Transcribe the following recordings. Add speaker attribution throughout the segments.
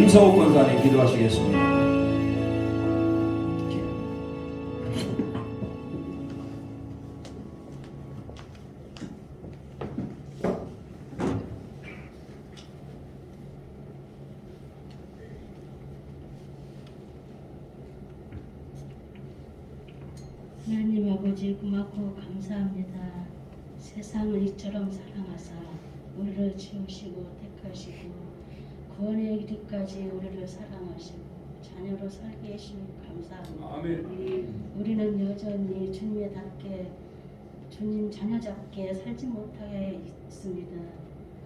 Speaker 1: 김성욱 권사님 기도하시겠습니다.
Speaker 2: 하나님 아버지 고맙고 감사합니다. 세상을 이처럼 사랑하사 우리를 지으시고 택하시고 구원의 이르기까지 우리를 사랑하시고 자녀로 살게 해주시니 감사합니다.
Speaker 1: 아멘.
Speaker 2: 우리는 여전히 주님의답게 주님 자녀답게 살지 못하게 있습니다.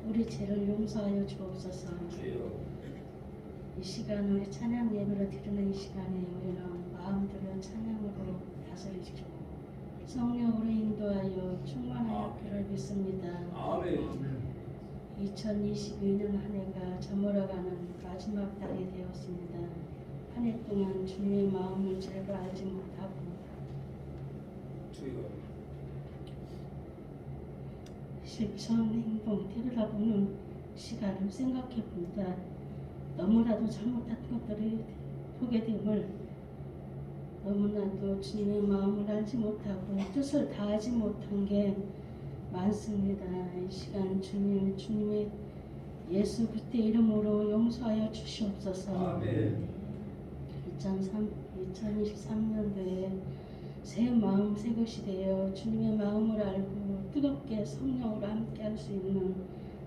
Speaker 2: 우리 죄를 용서하여 주옵소서. 이 시간 우리 찬양 예배를 드리는 이 시간에 우리는 마음들을 찬양으로 다스리시고 성령으로 인도하여 충만하여 그를 믿습니다.
Speaker 1: 아멘.
Speaker 2: 2022년 한 해가 저물어가는 마지막 달이 되었습니다. 한 해 동안 주님의 마음을 제대로 알지 못하고 실천, 행동, 되돌아보는 시간을 생각해 봅니다. 너무나도 잘못한 것들을 보게 됨을 너무나도 주님의 마음을 알지 못하고 뜻을 다하지 못한 게 많습니다. 이 시간 주님의 예수 그리스도의 이름으로 용서하여 주시옵소서.
Speaker 1: 아멘.
Speaker 2: 2023년도에 새 마음 새 것이 되어 주님의 마음을 알고 뜨겁게 성령으로 함께할 수 있는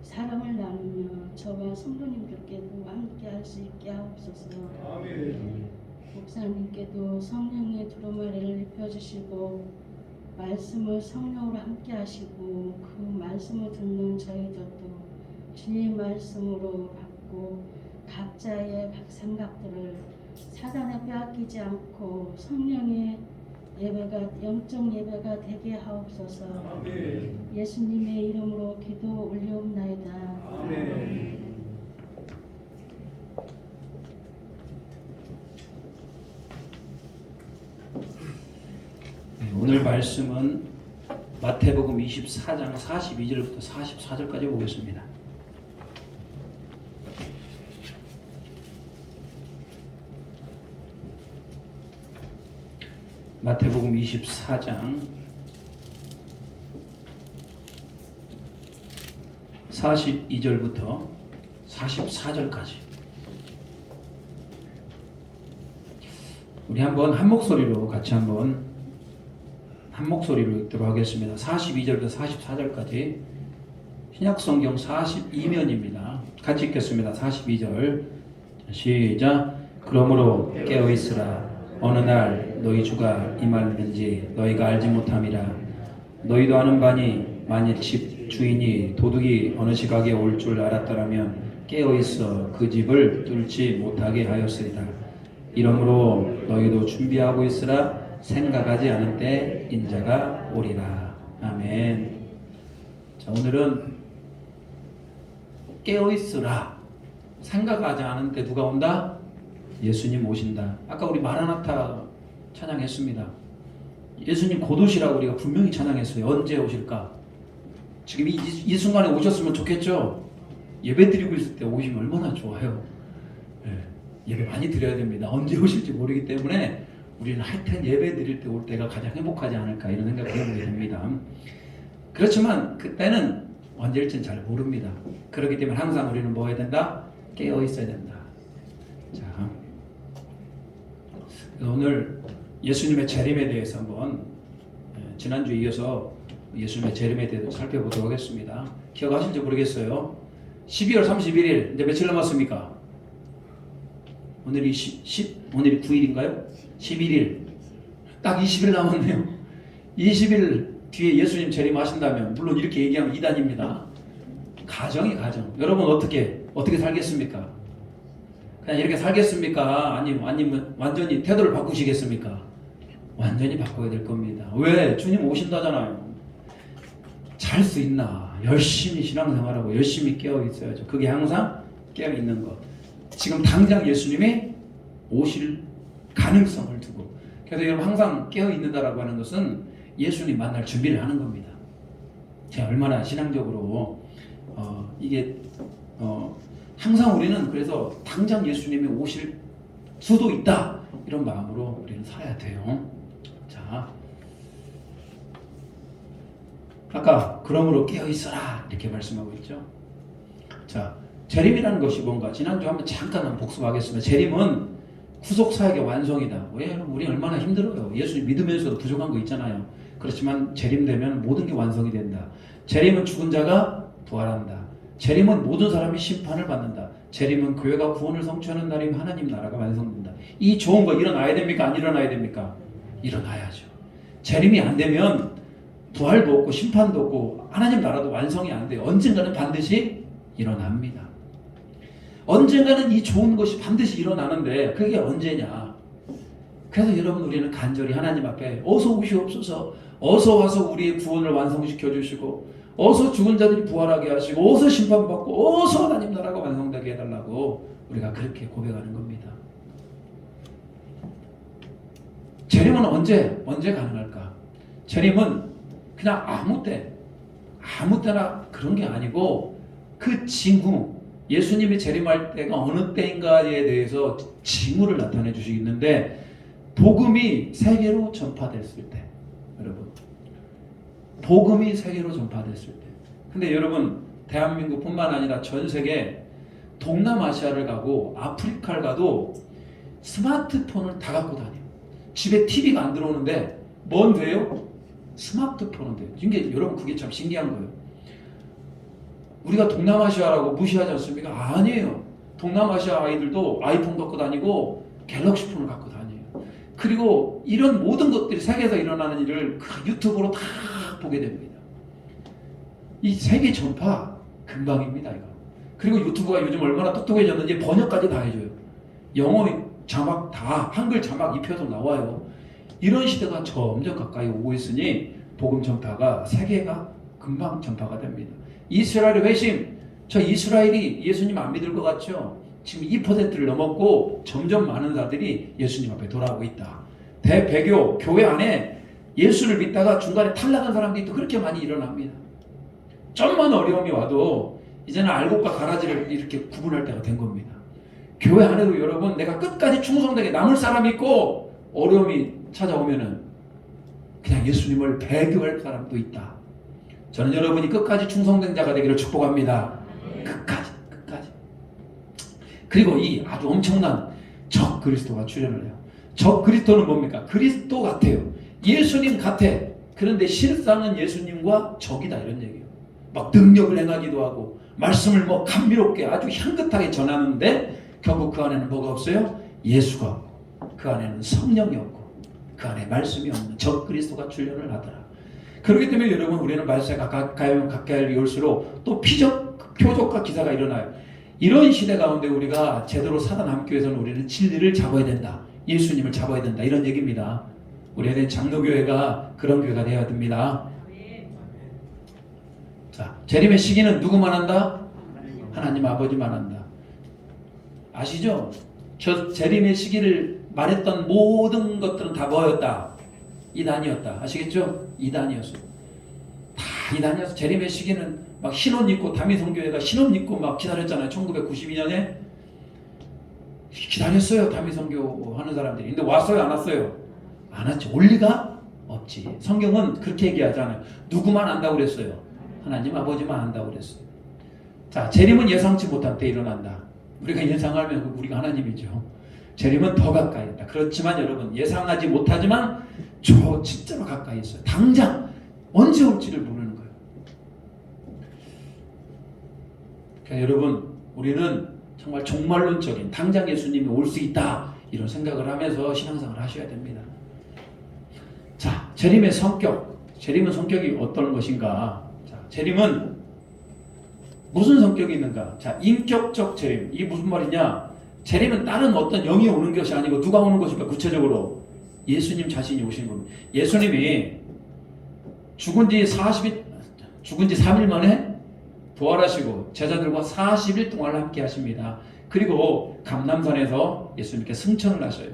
Speaker 2: 사랑을 나누며 저와 성도님들께도 함께할 수 있게 하옵소서.
Speaker 1: 아멘.
Speaker 2: 목사님께도 성령의 두루마리를 입혀주시고 말씀을 성령으로 함께하시고 그 말씀을 듣는 저희들도 주님의 말씀으로 받고 각자의 각 생각들을 사단에 빼앗기지 않고 성령의 예배가 영적 예배가 되게 하옵소서.
Speaker 1: 아멘.
Speaker 2: 예수님의 이름으로 기도 올려옵나이다.
Speaker 1: 아멘. 오늘 말씀은 마태복음 24장 42절부터 44절까지 보겠습니다. 마태복음 24장 42절부터 44절까지 우리 한번 한 목소리로 같이 한번 한 목소리로 읽도록 하겠습니다. 42절부터 44절까지 신약성경 42면입니다. 같이 읽겠습니다. 42절 시작. 그러므로 깨어있으라. 어느 날 너희 주가 임하는지 너희가 알지 못함이라. 너희도 아는 바니 만일 집 주인이 도둑이 어느 시각에 올 줄 알았더라면 깨어있어 그 집을 뚫지 못하게 하였으리라. 이러므로 너희도 준비하고 있으라. 생각하지 않은 때 인자가 오리라. 아멘. 자, 오늘은 깨어있으라. 생각하지 않은 때 누가 온다? 예수님 오신다. 아까 우리 마라나타 찬양했습니다. 예수님 곧 오시라고 우리가 분명히 찬양했어요. 언제 오실까? 지금 이 순간에 오셨으면 좋겠죠? 예배 드리고 있을 때 오시면 얼마나 좋아요. 예배 많이 드려야 됩니다. 언제 오실지 모르기 때문에 우리는 하여튼 예배 드릴 때 올 때가 가장 행복하지 않을까 이런 생각을 해보게 됩니다. 그렇지만 그때는 언제일지는 잘 모릅니다. 그렇기 때문에 항상 우리는 뭐 해야 된다? 깨어 있어야 된다. 자, 오늘 예수님의 재림에 대해서 한번 지난주에 이어서 예수님의 재림에 대해서 살펴보도록 하겠습니다. 기억하실지 모르겠어요. 12월 31일 이제 며칠 남았습니까? 오늘이 오늘이 9일인가요? 11일. 딱 20일 남았네요. 20일 뒤에 예수님 재림하신다면 물론 이렇게 얘기하면 이단입니다. 가정. 여러분 어떻게 살겠습니까? 그냥 이렇게 살겠습니까? 아니면 완전히 태도를 바꾸시겠습니까? 완전히 바꿔야 될 겁니다. 왜? 주님 오신다잖아요. 잘 수 있나? 열심히 신앙생활하고 열심히 깨어 있어야죠. 그게 항상 깨어 있는 것. 지금 당장 예수님이 오실 가능성을 두고. 그래서 여러분 항상 깨어 있는다라고 하는 것은 예수님 만날 준비를 하는 겁니다. 제가 얼마나 신앙적으로 이게 항상 우리는 그래서 당장 예수님이 오실 수도 있다 이런 마음으로 우리는 살아야 돼요. 자, 아까 그러므로 깨어있어라 이렇게 말씀하고 있죠. 자, 재림이라는 것이 뭔가 지난주 한번 잠깐 복습하겠습니다. 재림은 구속사역의 완성이다. 왜? 우리 얼마나 힘들어요. 예수 믿으면서도 부족한 거 있잖아요. 그렇지만 재림되면 모든 게 완성이 된다. 재림은 죽은 자가 부활한다. 재림은 모든 사람이 심판을 받는다. 재림은 교회가 구원을 성취하는 날이면 하나님 나라가 완성된다. 이 좋은 거 일어나야 됩니까? 안 일어나야 됩니까? 일어나야죠. 재림이 안 되면 부활도 없고 심판도 없고 하나님 나라도 완성이 안 돼요. 언젠가는 반드시 일어납니다. 언젠가는 이 좋은 것이 반드시 일어나는데 그게 언제냐? 그래서 여러분 우리는 간절히 하나님 앞에 어서 오시옵소서, 어서 와서 우리의 구원을 완성시켜 주시고, 어서 죽은 자들이 부활하게 하시고, 어서 심판받고, 어서 하나님 나라가 완성되게 해달라고 우리가 그렇게 고백하는 겁니다. 재림은 언제 가능할까? 재림은 그냥 아무 때나 그런 게 아니고 그 징후, 예수님이 재림할 때가 어느 때인가에 대해서 징후를 나타내 주시겠는데, 복음이 세계로 전파됐을 때, 여러분, 복음이 세계로 전파됐을 때. 근데 여러분, 대한민국뿐만 아니라 전 세계 동남아시아를 가고 아프리카를 가도 스마트폰을 다 갖고 다녀요. 집에 TV가 안 들어오는데 뭔 돼요? 스마트폰은 돼요. 이게 여러분 그게 참 신기한 거예요. 우리가 동남아시아라고 무시하지 않습니까? 아니에요. 동남아시아 아이들도 아이폰 갖고 다니고 갤럭시폰을 갖고 다녀요. 그리고 이런 모든 것들이 세계에서 일어나는 일을 그 유튜브로 다 보게 됩니다. 이 세계 전파 금방입니다, 이거. 그리고 유튜브가 요즘 얼마나 똑똑해졌는지 번역까지 다 해줘요. 영어 자막 다 한글 자막 입혀서 나와요. 이런 시대가 점점 가까이 오고 있으니 복음 전파가 세계가 금방 전파가 됩니다. 이스라엘의 회심, 저 이스라엘이 예수님 안 믿을 것 같죠? 지금 2%를 넘었고 점점 많은 자들이 예수님 앞에 돌아오고 있다. 대배교 교회 안에 예수를 믿다가 중간에 탈락한 사람들이 또 그렇게 많이 일어납니다. 좀만 어려움이 와도 이제는 알곡과 가라지를 이렇게 구분할 때가 된 겁니다. 교회 안에도 여러분, 내가 끝까지 충성되게 남을 사람이 있고 어려움이 찾아오면은 그냥 예수님을 배교할 사람도 있다. 저는 여러분이 끝까지 충성된 자가 되기를 축복합니다. 끝까지. 그리고 이 아주 엄청난 적 그리스도가 출현을 해요. 적 그리스도는 뭡니까? 그리스도 같아요. 예수님 같아. 그런데 실상은 예수님과 적이다, 이런 얘기예요. 막 능력을 행하기도 하고 말씀을 뭐 감미롭게 아주 향긋하게 전하는데 결국 그 안에는 뭐가 없어요? 예수가 없고 그 안에는 성령이 없고 그 안에 말씀이 없는 적 그리스도가 출현을 하더라. 그렇기 때문에 여러분, 우리는 말씀에 가까이 올수록 또 표적과 기사가 일어나요. 이런 시대 가운데 우리가 제대로 살아남기 위해서는 우리는 진리를 잡아야 된다. 예수님을 잡아야 된다. 이런 얘기입니다. 우리의 장로교회가 그런 교회가 되어야 됩니다. 자, 재림의 시기는 누구만 한다? 하나님 아버지만 한다. 아시죠? 저 재림의 시기를 말했던 모든 것들은 다 뭐였다? 이단이었다. 아시겠죠? 이단이었어요. 다 이단이었어. 재림의 시기는 막 흰옷 입고, 다미성교회가 흰옷 입고 막 기다렸잖아요. 1992년에 기다렸어요. 다미성교 하는 사람들이. 근데 왔어요? 안 왔어요? 안 왔지. 올 리가 없지. 성경은 그렇게 얘기하잖아요. 누구만 안다고 그랬어요? 하나님 아버지만 안다고 그랬어요. 자, 재림은 예상치 못한 때 일어난다. 우리가 예상하면 우리가 하나님이죠. 재림은 더 가까이 있다. 그렇지만 여러분, 예상하지 못하지만 저 진짜로 가까이 있어요. 당장 언제 올지를 모르는 거예요. 그러니까 여러분, 우리는 정말 종말론적인 당장 예수님이 올 수 있다, 이런 생각을 하면서 신앙생활을 하셔야 됩니다. 자, 재림의 성격. 재림은 성격이 어떤 것인가? 자, 재림은 무슨 성격이 있는가? 자, 인격적 재림. 이게 무슨 말이냐? 재림은 다른 어떤 영이 오는 것이 아니고 누가 오는 것입니까? 구체적으로 예수님 자신이 오신 겁니다. 예수님이 죽은 지 3일 만에 부활하시고 제자들과 40일 동안 함께 하십니다. 그리고 감람산에서 예수님께 승천을 하셔요.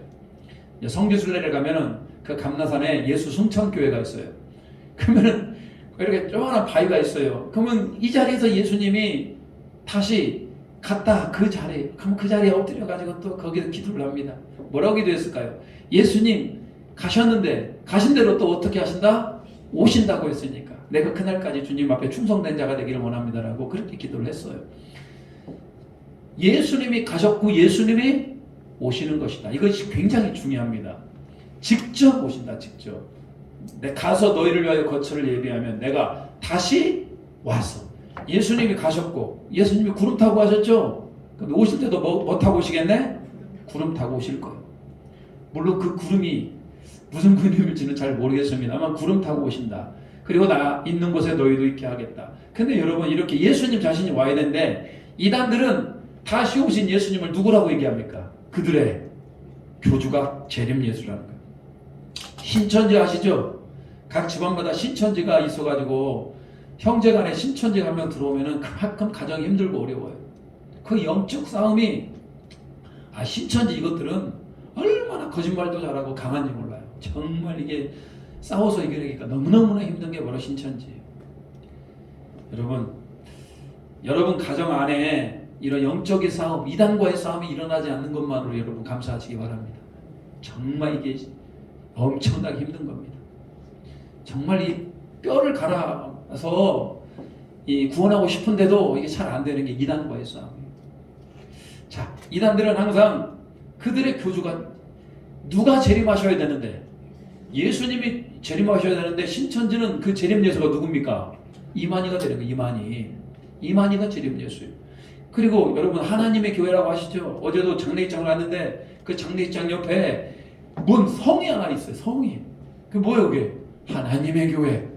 Speaker 1: 성지순례를 가면은 그 감람산에 예수 승천교회가 있어요. 그러면은 이렇게 조그마한 바위가 있어요. 그러면 이 자리에서 예수님이 다시 갔다 그 자리에, 그럼 그 자리에 엎드려가지고 또 거기서 기도를 합니다. 뭐라고 기도했을까요? 예수님 가셨는데 가신 대로 또 어떻게 하신다? 오신다고 했으니까 내가 그날까지 주님 앞에 충성된 자가 되기를 원합니다라고 그렇게 기도를 했어요. 예수님이 가셨고 예수님이 오시는 것이다. 이것이 굉장히 중요합니다. 직접 오신다. 직접. 내 가서 너희를 위하여 거처를 예비하면 내가 다시 와서. 예수님이 가셨고 예수님이 구름 타고 가셨죠. 근데 오실 때도 뭐 타고 오시겠네? 구름 타고 오실 거예요. 물론 그 구름이 무슨 그림일지는 잘 모르겠습니다만 구름 타고 오신다. 그리고 나 있는 곳에 너희도 있게 하겠다. 근데 여러분 이렇게 예수님 자신이 와야 되는데 이단들은 다시 오신 예수님을 누구라고 얘기합니까? 그들의 교주가 재림 예수라는 거예요. 신천지 아시죠? 각 집안마다 신천지가 있어가지고 형제간에 신천지가 한 명 들어오면은 그만큼 가정이 힘들고 어려워요. 그 영적 싸움이 신천지 이것들은 얼마나 거짓말도 잘하고 강한지 몰라요. 정말 이게 싸워서 이기려니까 너무너무나 힘든 게 바로 신천지예요. 여러분 가정 안에 이런 영적인 싸움, 이단과의 싸움이 일어나지 않는 것만으로 여러분 감사하시기 바랍니다. 정말 이게 엄청나게 힘든 겁니다. 정말 이 뼈를 갈아서 이 구원하고 싶은데도 이게 잘 안 되는 게 이단과의 싸움이에요. 자, 이단들은 항상 그들의 교주가 누가 재림하셔야 되는데 예수님이 재림하셔야 되는데 신천지는 그 재림 예수가 누굽니까? 이만희가 되는 거예요. 이만희가 재림 예수예요. 그리고 여러분 하나님의 교회라고 하시죠? 어제도 장례식장을 갔는데 그 장례식장 옆에 뭔 성이 하나 있어요. 성이. 그 뭐예요 그게? 하나님의 교회.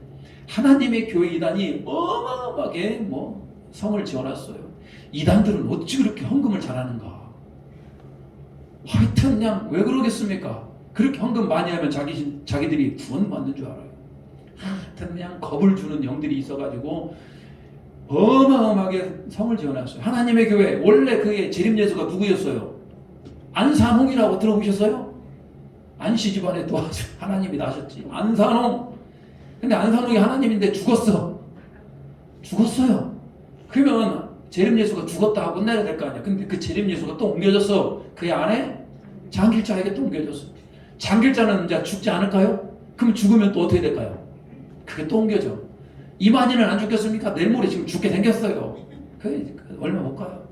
Speaker 1: 하나님의 교회 이단이 어마어마하게 성을 지어놨어요. 이단들은 어찌 그렇게 헌금을 잘하는가? 하여튼 그냥 왜 그러겠습니까? 그렇게 헌금 많이 하면 자기들이 구원 받는 줄 알아요. 하여튼 그냥 겁을 주는 영들이 있어가지고 어마어마하게 성을 지어놨어요. 하나님의 교회 원래 그게 재림 예수가 누구였어요? 안산홍이라고 들어보셨어요? 안씨 집안에 또 하나님이 나셨지. 안산홍. 근데 안산홍이 하나님인데 죽었어요. 그러면 재림 예수가 죽었다 하고 끝내야 될 거 아니야. 근데 그 재림 예수가 또 옮겨졌어. 그의 아내 장길자에게 또 옮겨졌어. 장길자는 이제 죽지 않을까요? 그럼 죽으면 또 어떻게 될까요? 그게 또 옮겨져. 이만희는 안 죽겠습니까? 내일 모레 지금 죽게 생겼어요. 얼마 못 가요.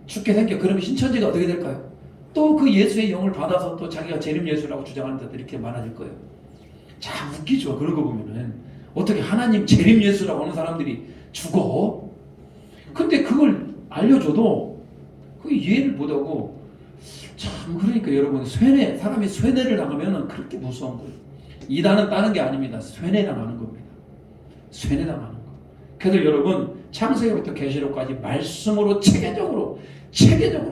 Speaker 1: 죽게 생겨. 그러면 신천지가 어떻게 될까요? 또 그 예수의 영을 받아서 또 자기가 재림 예수라고 주장하는 데들이 이렇게 많아질 거예요. 참 웃기죠. 그런 거 보면은 어떻게 하나님 재림 예수라고 하는 사람들이 죽어? 근데 그걸 알려줘도 그 이해를 못하고 참 그러니까 여러분 사람이 쇠뇌를 당하면 그렇게 무서운 거예요. 이단은 다른 게 아닙니다. 쇠뇌당하는 겁니다. 쇠뇌당하는 거. 그래서 여러분 창세기부터 계시록까지 말씀으로 체계적으로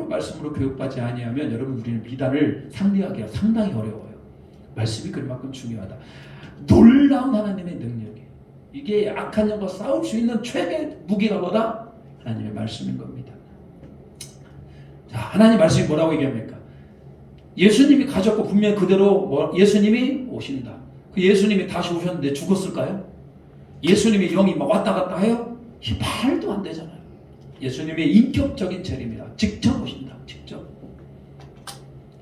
Speaker 1: 말씀으로 교육받지 아니하면 여러분 우리는 이단을 상대하기가 상당히 어려워요. 말씀이 그만큼 중요하다. 놀라운 하나님의 능력이에요. 이게 악한 영과 싸울 수 있는 최대 무기가 뭐다? 하나님의 말씀인 겁니다. 자, 하나님 말씀이 뭐라고 얘기합니까? 예수님이 가셨고 분명히 그대로 예수님이 오신다. 그 예수님이 다시 오셨는데 죽었을까요? 예수님의 영이 막 왔다 갔다 해요? 말도 안 되잖아요. 예수님의 인격적인 재림이다. 직접 오신다. 직접.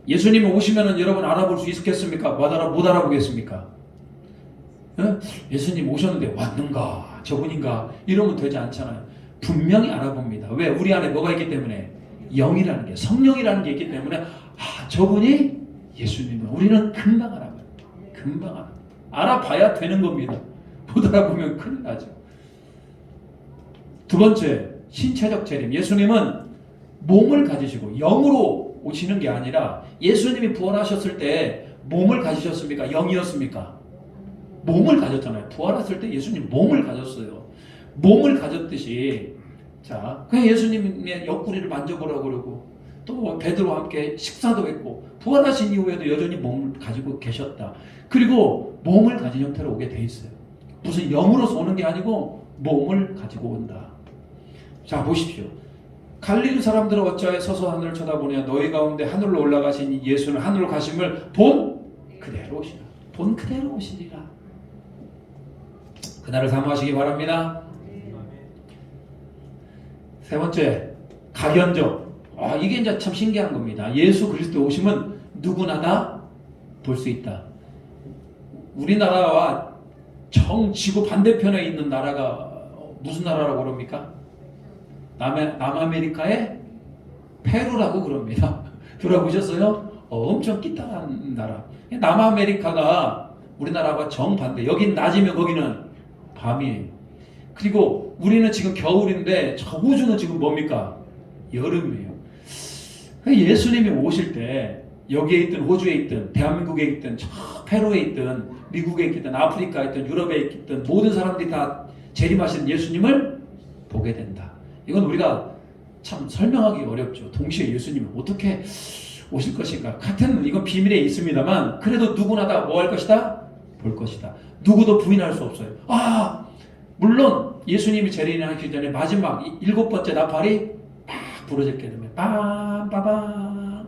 Speaker 1: 예수님이 오시면은 여러분 알아볼 수 있겠습니까? 못 알아보겠습니까? 예수님 오셨는데 왔는가? 저분인가? 이러면 되지 않잖아요. 분명히 알아봅니다. 왜? 우리 안에 뭐가 있기 때문에? 영이라는 게, 성령이라는 게 있기 때문에 저분이 예수님은 우리는 금방 알아봐요. 금방 알아봐야 되는 겁니다. 못 알아보면 큰일 나죠. 두 번째, 신체적 재림. 예수님은 몸을 가지시고 영으로 오시는 게 아니라 예수님이 부활하셨을 때 몸을 가지셨습니까? 영이었습니까? 몸을 가졌잖아요. 부활했을 때 예수님 몸을 가졌어요. 몸을 가졌듯이 자, 그냥 예수님의 옆구리를 만져보라고 그러고 또 베드로와 함께 식사도 했고 부활하신 이후에도 여전히 몸을 가지고 계셨다. 그리고 몸을 가진 형태로 오게 돼 있어요. 무슨 영으로서 오는 게 아니고 몸을 가지고 온다. 자, 보십시오. 갈릴리 사람들은 어찌하여 서서 하늘을 쳐다보냐. 너희 가운데 하늘로 올라가신 예수는 하늘로 가심을 본 그대로 오시라. 본 그대로 오시리라. 그날을 사모하시기 바랍니다. 세 번째, 각연적. 이게 이제 참 신기한 겁니다. 예수 그리스도 오시면 누구나 다 볼 수 있다. 우리나라와 정 지구 반대편에 있는 나라가 무슨 나라라고 그럽니까? 남아메리카의 페루라고 그럽니다. 들어보셨어요? 엄청 끼딱한 나라. 남아메리카가 우리나라와 정반대. 여긴 낮이면 거기는 밤이에요. 그리고 우리는 지금 겨울인데 저 우주는 지금 뭡니까? 여름이에요. 예수님이 오실 때 여기에 있든 호주에 있든 대한민국에 있든 저 페루에 있든 미국에 있든 아프리카에 있든 유럽에 있든 모든 사람들이 다 재림하시는 예수님을 보게 된다. 이건 우리가 참 설명하기 어렵죠. 동시에 예수님은 어떻게 오실 것인가? 같은 이건 비밀에 있습니다만 그래도 누구나 다 뭐 할 것이다? 볼 것이다. 누구도 부인할 수 없어요. 물론 예수님이 재림하시기 전에 마지막 7번째 나팔이 팍 부러졌게 되면 빰빠밤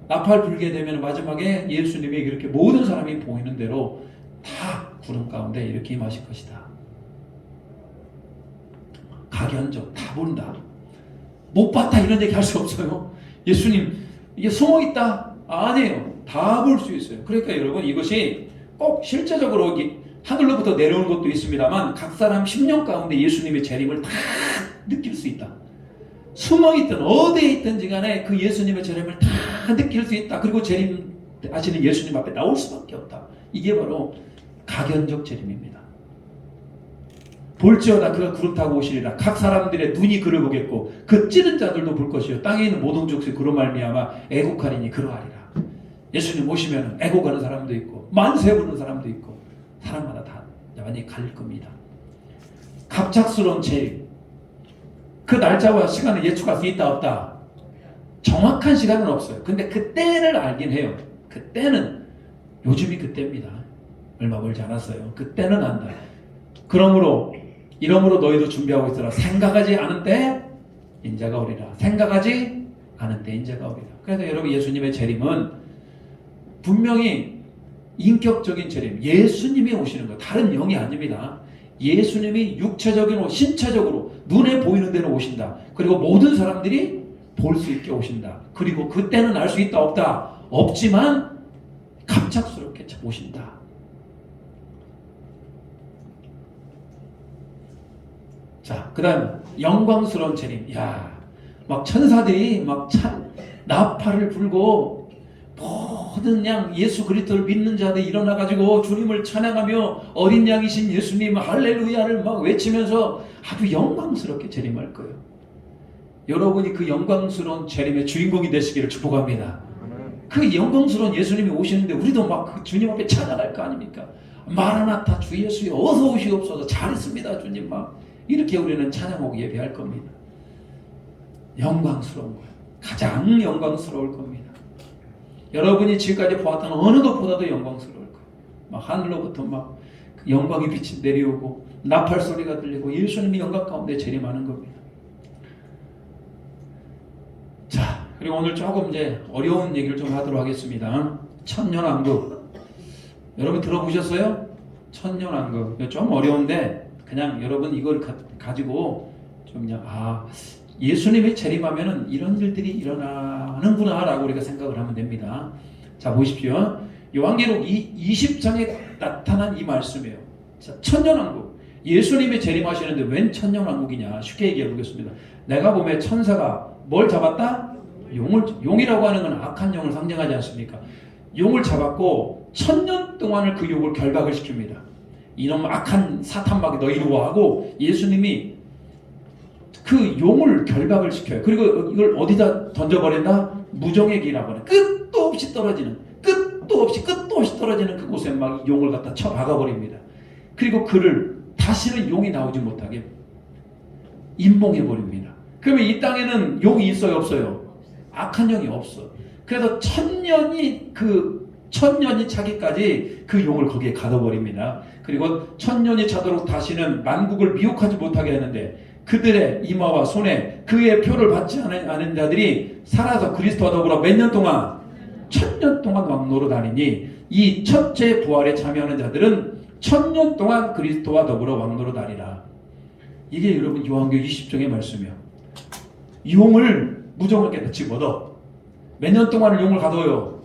Speaker 1: 나팔 불게 되면 마지막에 예수님이 이렇게 모든 사람이 보이는 대로 다 구름 가운데 이렇게 임하실 것이다. 각연적 다 본다. 못 봤다 이런 얘기 할 수 없어요. 예수님 이게 숨어 있다? 아니에요. 다 볼 수 있어요. 그러니까 여러분 이것이 꼭 실제적으로 하늘로부터 내려오는 것도 있습니다만 각 사람 10년 가운데 예수님의 재림을 다 느낄 수 있다. 숨어있든 어디에 있든지 간에 그 예수님의 재림을 다 느낄 수 있다. 그리고 재림하시는 예수님 앞에 나올 수밖에 없다. 이게 바로 각연적 재림입니다. 볼지어다 그가 구름 타고 오시리라. 각 사람들의 눈이 그를 보겠고 그 찌른 자들도 볼 것이요 땅에 있는 모든 족속이 그로 말미암아 애곡하리니 그러하리라. 예수님 오시면 애곡하는 사람도 있고 만세 부르는 사람도 있고 사람마다 다 많이 갈릴 겁니다. 갑작스러운 재림. 그 날짜와 시간을 예측할 수 있다 없다? 정확한 시간은 없어요. 근데 그 때를 알긴 해요. 그 때는 요즘이 그때입니다. 얼마 멀지 않았어요. 그 때는 안다. 이러므로 너희도 준비하고 있어라. 생각하지 않은 때 인자가 오리라. 생각하지 않은 때 인자가 오리라. 그래서 여러분 예수님의 재림은 분명히 인격적인 재림, 예수님이 오시는 거 다른 영이 아닙니다. 예수님이 육체적인 신체적으로 눈에 보이는 대로 오신다. 그리고 모든 사람들이 볼 수 있게 오신다. 그리고 그때는 알 수 있다 없다? 없지만 갑작스럽게 오신다. 자, 그 다음 영광스러운 재림. 막 천사들이 막 나팔을 불고 모든 양 예수 그리스도를 믿는 자들이 일어나가지고 주님을 찬양하며 어린 양이신 예수님 할렐루야를 막 외치면서 아주 영광스럽게 재림할 거예요. 여러분이 그 영광스러운 재림의 주인공이 되시기를 축복합니다. 그 영광스러운 예수님이 오시는데 우리도 막 그 주님 앞에 찬양할 거 아닙니까? 마라나타 주 예수여 어서 오시옵소서 잘했습니다 주님 막 이렇게 우리는 찬양하고 예배할 겁니다. 영광스러운 거예요. 가장 영광스러울 겁니다. 여러분이 지금까지 보았던 어느 것보다도 영광스러울 거예요. 막 하늘로부터 막 영광의 빛이 내려오고 나팔 소리가 들리고 예수님이 영광 가운데 재림하는 겁니다. 자, 그리고 오늘 조금 이제 어려운 얘기를 좀 하도록 하겠습니다. 천년왕국. 여러분 들어보셨어요? 천년왕국. 좀 어려운데 그냥 여러분 이걸 가지고 좀 그냥 예수님이 재림하면은 이런 일들이 일어나는구나 라고 우리가 생각을 하면 됩니다. 자 보십시오. 요한계록 20장에 나타난 이 말씀이에요. 자, 천년왕국. 예수님이 재림하시는데 웬 천년왕국이냐 쉽게 얘기해 보겠습니다. 내가 보면 천사가 뭘 잡았다? 용이라고 하는 건 악한 영을 상징하지 않습니까? 용을 잡았고 1000년 동안을 그 용을 결박을 시킵니다. 이놈 악한 사탄막이 너 이리와 하고 예수님이 그 용을 결박을 시켜요. 그리고 이걸 어디다 던져버린다? 무정의 길이라고 하는 끝도 없이 떨어지는 끝도 없이 떨어지는 그곳에 막 용을 갖다 쳐 박아버립니다. 그리고 그를 다시는 용이 나오지 못하게 임봉해버립니다. 그러면 이 땅에는 용이 있어요 없어요? 악한 영이 없어. 그래서 천년이 차기까지 그 용을 거기에 가둬버립니다. 그리고 천년이 차도록 다시는 만국을 미혹하지 못하게 하는데 그들의 이마와 손에 그의 표를 받지 않은 자들이 살아서 그리스도와 더불어 몇 년 동안? 1000년 동안 왕노로 다니니 이 첫째 부활에 참여하는 자들은 1000년 동안 그리스도와 더불어 왕노로 다니라. 이게 여러분 요한계시록 20장의 말씀이에요. 용을 무정하게 집어넣어. 몇 년 동안을 용을 가둬요?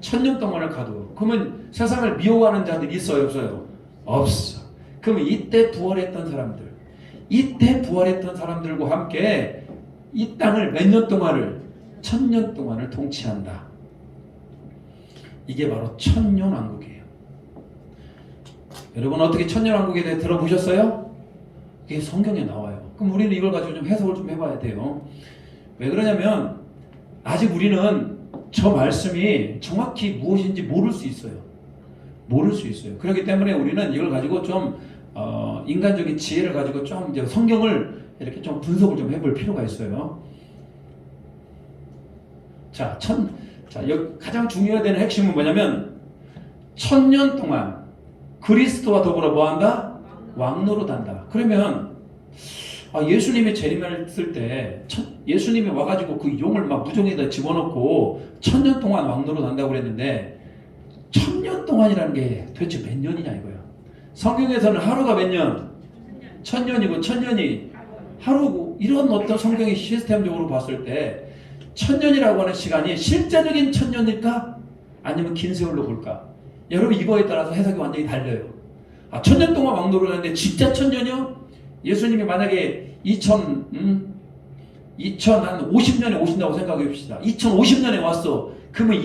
Speaker 1: 1000년 동안을 가둬. 그러면 세상을 미워하는 자들이 있어요, 없어요? 없어. 그러면 이때 부활했던 사람들과 함께 이 땅을 몇 년 동안을 1000년 동안을 통치한다. 이게 바로 천년왕국이에요. 여러분 어떻게 천년왕국에 대해 들어보셨어요? 이게 성경에 나와요. 그럼 우리는 이걸 가지고 좀 해석을 좀 해봐야 돼요. 왜 그러냐면 아직 우리는 저 말씀이 정확히 무엇인지 모를 수 있어요. 그렇기 때문에 우리는 이걸 가지고 좀 인간적인 지혜를 가지고 좀 이제 성경을 이렇게 좀 분석을 좀 해볼 필요가 있어요. 자, 여기 가장 중요하다는 핵심은 뭐냐면 1000년 동안 그리스도와 더불어 뭐한다? 왕노릇한다. 그러면 예수님이 재림했을 때 예수님이 와가지고 그 용을 막 무정에다 집어넣고 1000년 동안 왕노릇한다고 그랬는데 1000년 동안이라는 게 도대체 몇 년이냐 이거야. 성경에서는 하루가 몇 년? 1000년이고 1000년이 하루고. 이런 어떤 성경의 시스템적으로 봤을 때 1000년이라고 하는 시간이 실제적인 1000년일까? 아니면 긴 세월로 볼까? 여러분 이거에 따라서 해석이 완전히 달려요. 1000년 동안 왕노릇을 하는데 진짜 1000년이요? 예수님이 만약에 2050년에 오신다고 생각해 봅시다. 2050년에 왔어. 그러면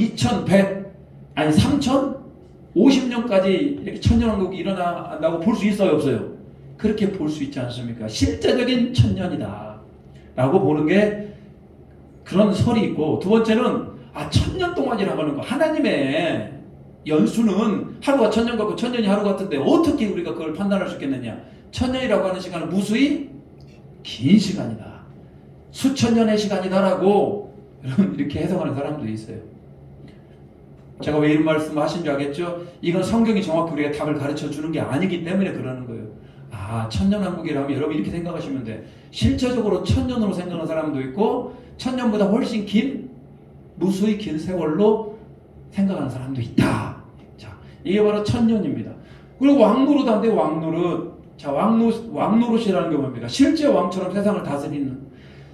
Speaker 1: 3050년까지 이렇게 천년왕국이 일어난다고 볼 수 있어요, 없어요? 그렇게 볼 수 있지 않습니까? 실제적인 1000년이다 라고 보는 게 그런 설이 있고, 두 번째는 1000년 동안이라고 하는 거, 하나님의 연수는 하루가 1000년 같고 1000년이 하루 같은데 어떻게 우리가 그걸 판단할 수 있겠느냐. 1000년이라고 하는 시간은 무수히 긴 시간이다, 수천 년의 시간이다라고 이렇게 해석하는 사람도 있어요. 제가 왜 이런 말씀 하신 줄 알겠죠? 이건 성경이 정확히 우리가 답을 가르쳐 주는 게 아니기 때문에 그러는 거예요. 천년왕국이라면 여러분 이렇게 생각하시면 돼. 실제적으로 1000년으로 생각하는 사람도 있고 1000년보다 훨씬 긴, 무수히 긴 세월로 생각하는 사람도 있다. 자, 이게 바로 1000년입니다. 그리고 왕노릇한데 왕노릇. 자, 왕노릇이라는 게 뭡니까? 실제 왕처럼 세상을 다스리는,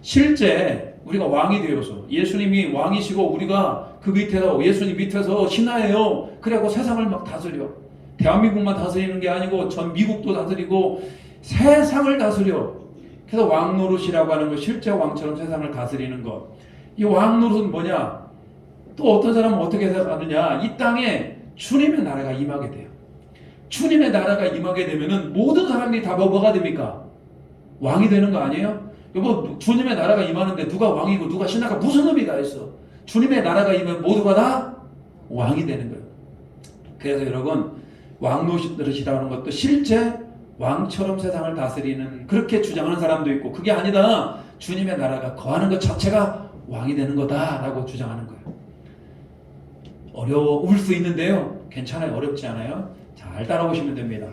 Speaker 1: 실제 우리가 왕이 되어서 예수님이 왕이시고 우리가 그 밑에서, 예수님 밑에서 신하예요. 그래갖고 세상을 막 다스려. 대한민국만 다스리는 게 아니고 전 미국도 다스리고 세상을 다스려. 그래서 왕노릇이라고 하는 거, 실제 왕처럼 세상을 다스리는 것. 이 왕노릇은 뭐냐? 또 어떤 사람은 어떻게 생각하느냐? 이 땅에 주님의 나라가 임하게 돼요. 주님의 나라가 임하게 되면은 모든 사람들이 다 뭐가 됩니까? 왕이 되는 거 아니에요? 여보, 주님의 나라가 임하는데 누가 왕이고 누가 신하가 무슨 의미가 있어? 주님의 나라가 임하면 모두가 다 왕이 되는 거예요. 그래서 여러분, 왕노릇이라는 것도 실제 왕처럼 세상을 다스리는, 그렇게 주장하는 사람도 있고, 그게 아니다, 주님의 나라가 거하는 것 자체가 왕이 되는 거다라고 주장하는 거예요. 어려울 수 있는데요, 괜찮아요. 어렵지 않아요. 잘 따라오시면 됩니다.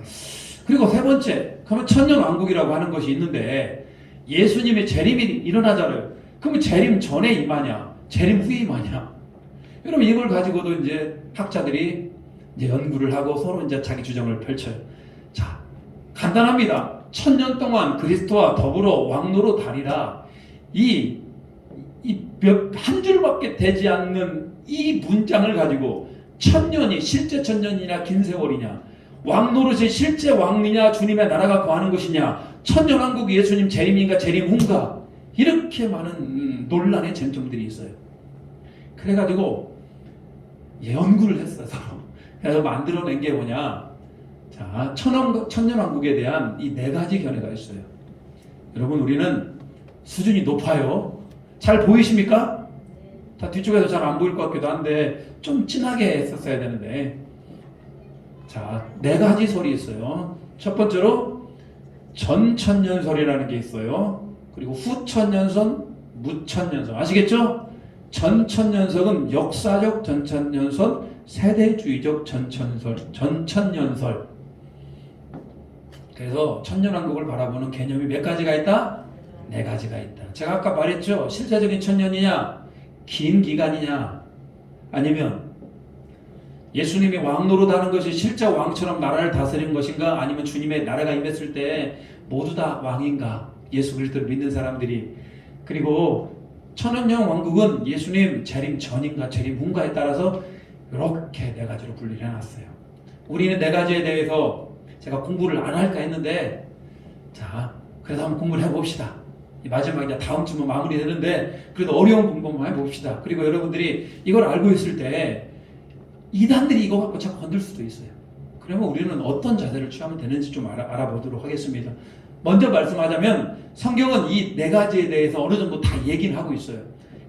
Speaker 1: 그리고 세 번째, 그러면 천년왕국이라고 하는 것이 있는데 예수님의 재림이 일어나잖아요. 그러면 재림 전에 임하냐, 재림 후에 임하냐? 여러분 이걸 가지고도 이제 학자들이 이제 연구를 하고 서로 이제 자기 주장을 펼쳐요. 자, 간단합니다. 1000년 동안 그리스도와 더불어 왕노릇하리라. 한 줄밖에 되지 않는 이 문장을 가지고 1000년이 실제 1000년이냐 긴 세월이냐, 왕노릇이 실제 왕이냐 주님의 나라가 거하는 것이냐, 천년왕국이 예수님 재림인가 재림 후인가, 이렇게 많은 논란의 쟁점들이 있어요. 그래가지고 연구를 했어요, 서로. 그래서 만들어낸 게 뭐냐? 자, 천년왕국에 대한 이 4가지 견해가 있어요. 여러분 우리는 수준이 높아요. 잘 보이십니까? 다 뒤쪽에서 잘 안 보일 것 같기도 한데 좀 진하게 했었어야 되는데. 자, 4가지 설이 있어요. 첫 번째로 전천년설이라는 게 있어요. 그리고 후천년설, 무천년설. 아시겠죠? 전천년설은 역사적 전천년설, 세대주의적 전천년설. 그래서 천년왕국을 바라보는 개념이 몇 가지가 있다? 4가지가 있다. 제가 아까 말했죠? 실제적인 천년이냐, 긴 기간이냐, 아니면 예수님이 왕노릇하는 것이 실제 왕처럼 나라를 다스리는 것인가, 아니면 주님의 나라가 임했을 때 모두 다 왕인가, 예수 그리스도를 믿는 사람들이 그리고 천년왕 왕국은 예수님 재림 전인가 재림 후인가에 따라서 이렇게 네 가지로 분리를 해놨어요. 우리는 네 가지에 대해서 제가 공부를 안 할까 했는데, 자, 그래서 한번 공부를 해봅시다. 마지막 이제 다음 주면 마무리되는데 그래도 어려운 공부만 해봅시다. 그리고 여러분들이 이걸 알고 있을 때 이단들이 이거 갖고 자꾸 건들 수도 있어요. 그러면 우리는 어떤 자세를 취하면 되는지 좀 알아보도록 하겠습니다. 먼저 말씀하자면 성경은 이 네 가지에 대해서 어느 정도 다 얘기는 하고 있어요.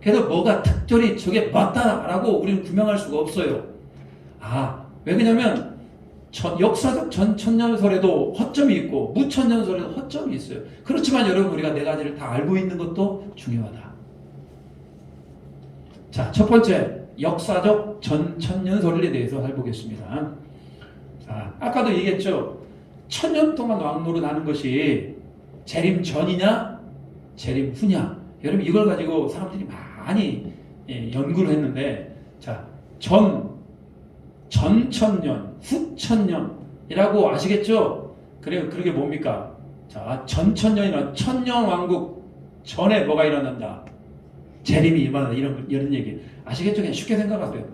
Speaker 1: 그래서 뭐가 특별히 저게 맞다라고 우리는 구명할 수가 없어요. 왜 그러냐면 역사적 전천년설에도 허점이 있고 무천년설에도 허점이 있어요. 그렇지만 여러분, 우리가 네 가지를 다 알고 있는 것도 중요하다. 자, 첫 번째 역사적 전천년설에 대해서 살펴보겠습니다. 자, 아까도 얘기했죠. 1000년 동안 왕노릇 하는 것이 재림 전이냐 재림 후냐, 여러분 이걸 가지고 사람들이 많이 연구를 했는데, 자, 전천년, 후천년이라고 아시겠죠? 그게 뭡니까? 자, 전천년이나 천년왕국 전에 뭐가 일어난다? 재림이 일어난다. 이런 얘기 아시겠죠? 그냥 쉽게 생각하세요.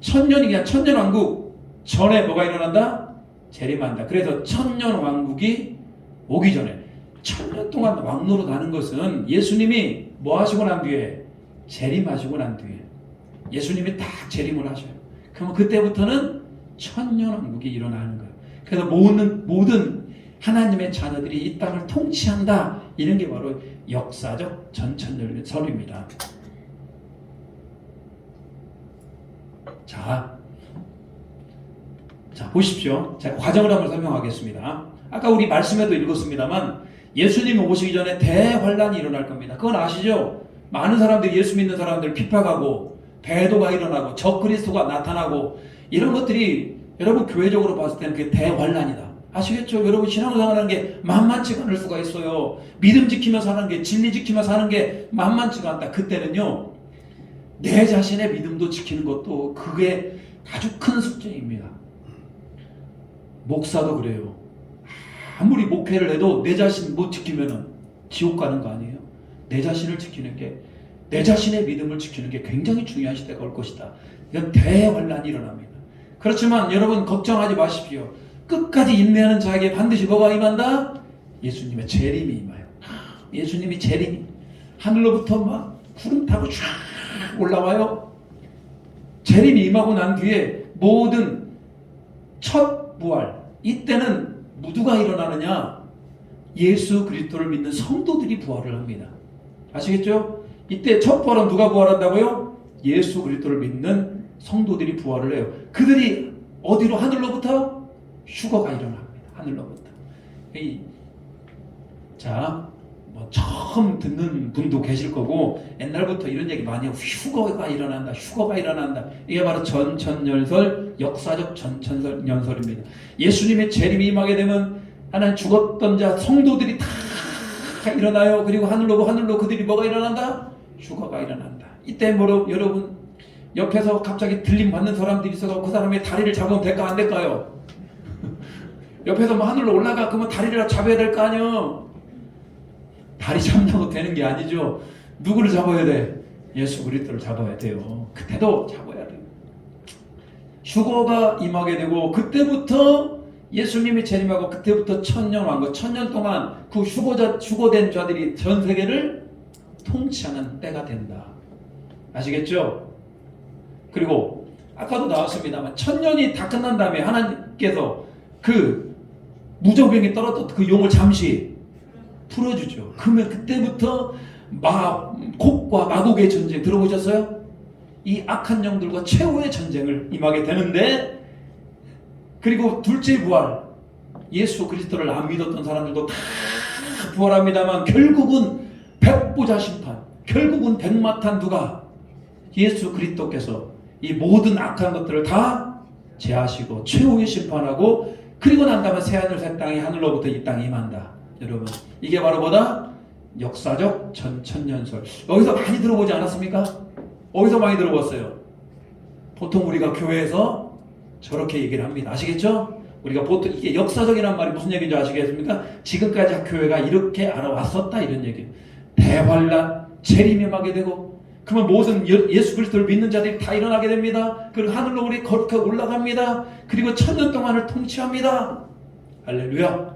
Speaker 1: 천년이 그냥 천년왕국 전에 뭐가 일어난다? 재림한다. 그래서 천년왕국이 오기 전에 1000년 동안 왕노릇 하는 것은 예수님이 뭐 하시고 난 뒤에, 재림하시고 난 뒤에 예수님이 딱 재림을 하셔요. 그러면 그때부터는 천년왕국이 일어나는 거예요. 그래서 모든 하나님의 자녀들이 이 땅을 통치한다. 이런 게 바로 역사적 전천년설입니다. 자, 보십시오. 제가 과정을 한번 설명하겠습니다. 아까 우리 말씀에도 읽었습니다만 예수님 오시기 전에 대환란이 일어날 겁니다. 그건 아시죠? 많은 사람들이, 예수 믿는 사람들 핍박하고 배도가 일어나고 적그리스도가 나타나고 이런 것들이 여러분 교회적으로 봤을 때는 그게 대환란이다. 아시겠죠? 여러분 신앙생활하는 게 만만치가 않을 수가 있어요. 믿음 지키며 사는 게, 진리 지키며 사는 게 만만치가 않다. 그때는요, 내 자신의 믿음도 지키는 것도 그게 아주 큰 숙제입니다. 목사도 그래요. 아무리 목회를 해도 내 자신 못 지키면은 지옥 가는 거 아니에요? 내 자신을 지키는 게, 내 자신의 믿음을 지키는 게 굉장히 중요한 시대가 올 것이다. 이건 대환란이 일어납니다. 그렇지만 여러분 걱정하지 마십시오. 끝까지 인내하는 자에게 반드시 뭐가 임한다? 예수님의 재림이 임해요. 예수님이 재림이 하늘로부터 막 구름 타고 쫙 올라와요. 재림이 임하고 난 뒤에 모든 첫 부활, 이때는 누가 일어나느냐? 예수 그리스도를 믿는 성도들이 부활을 합니다. 아시겠죠? 이때 첫 부활은 누가 부활한다고요? 예수 그리스도를 믿는 성도들이 부활을 해요. 그들이 어디로? 하늘로부터 휴거가 일어납니다. 하늘로부터. 자, 뭐 처음 듣는 분도 계실 거고 옛날부터 이런 얘기 많이 하고 휴거가 일어난다. 휴거가 일어난다. 이게 바로 전천년설, 역사적 전천년설입니다. 예수님의 재림이 임하게 되면 하나님 죽었던 자 성도들이 다 일어나요. 그리고 하늘로 그들이 뭐가 일어난다? 휴거가 일어난다. 이때 여러분 옆에서 갑자기 들림 받는 사람들이 있어서 그 사람의 다리를 잡으면 될까 안 될까요? 옆에서 뭐 하늘로 올라가 그러면 다리를 잡아야 될 거 아니요? 다리 잡는다고 되는 게 아니죠. 누구를 잡아야 돼? 예수 그리스도를 잡아야 돼요. 그때도 잡아야 돼요. 휴거가 임하게 되고 그때부터 예수님이 재림하고 그때부터 천년왕국, 1000년 동안 그 휴거된 자들이 전 세계를 통치하는 때가 된다. 아시겠죠? 그리고 아까도 나왔습니다만 1000년이 다 끝난 다음에 하나님께서 그 무저병이 떨었던 그 용을 잠시 풀어주죠. 그러면 그때부터 곡과 마곡의 전쟁 들어보셨어요? 이 악한 영들과 최후의 전쟁을 임하게 되는데, 그리고 둘째 부활, 예수 그리스도를 안 믿었던 사람들도 다 부활합니다만 결국은 백보자 심판, 결국은 백마탄 누가? 예수 그리스도께서 이 모든 악한 것들을 다 제하시고 최후의 심판하고, 그리고 난 다음에 새하늘 새 땅이 하늘로부터 이 땅에 임한다. 여러분, 이게 바로 뭐다? 역사적 전천년설. 여기서 많이 들어보지 않았습니까? 어디서 많이 들어봤어요? 보통 우리가 교회에서 저렇게 얘기를 합니다. 아시겠죠? 우리가 보통 이게 역사적이란 말이 무슨 얘기인지 아시겠습니까? 지금까지 교회가 이렇게 알아왔었다 이런 얘기예요. 대환란, 재림이 임하게 되고, 그러면 모든 예수 그리스도를 믿는 자들이 다 일어나게 됩니다. 그리고 하늘로 우리 거룩하게 올라갑니다. 그리고 1000년 동안을 통치합니다. 할렐루야.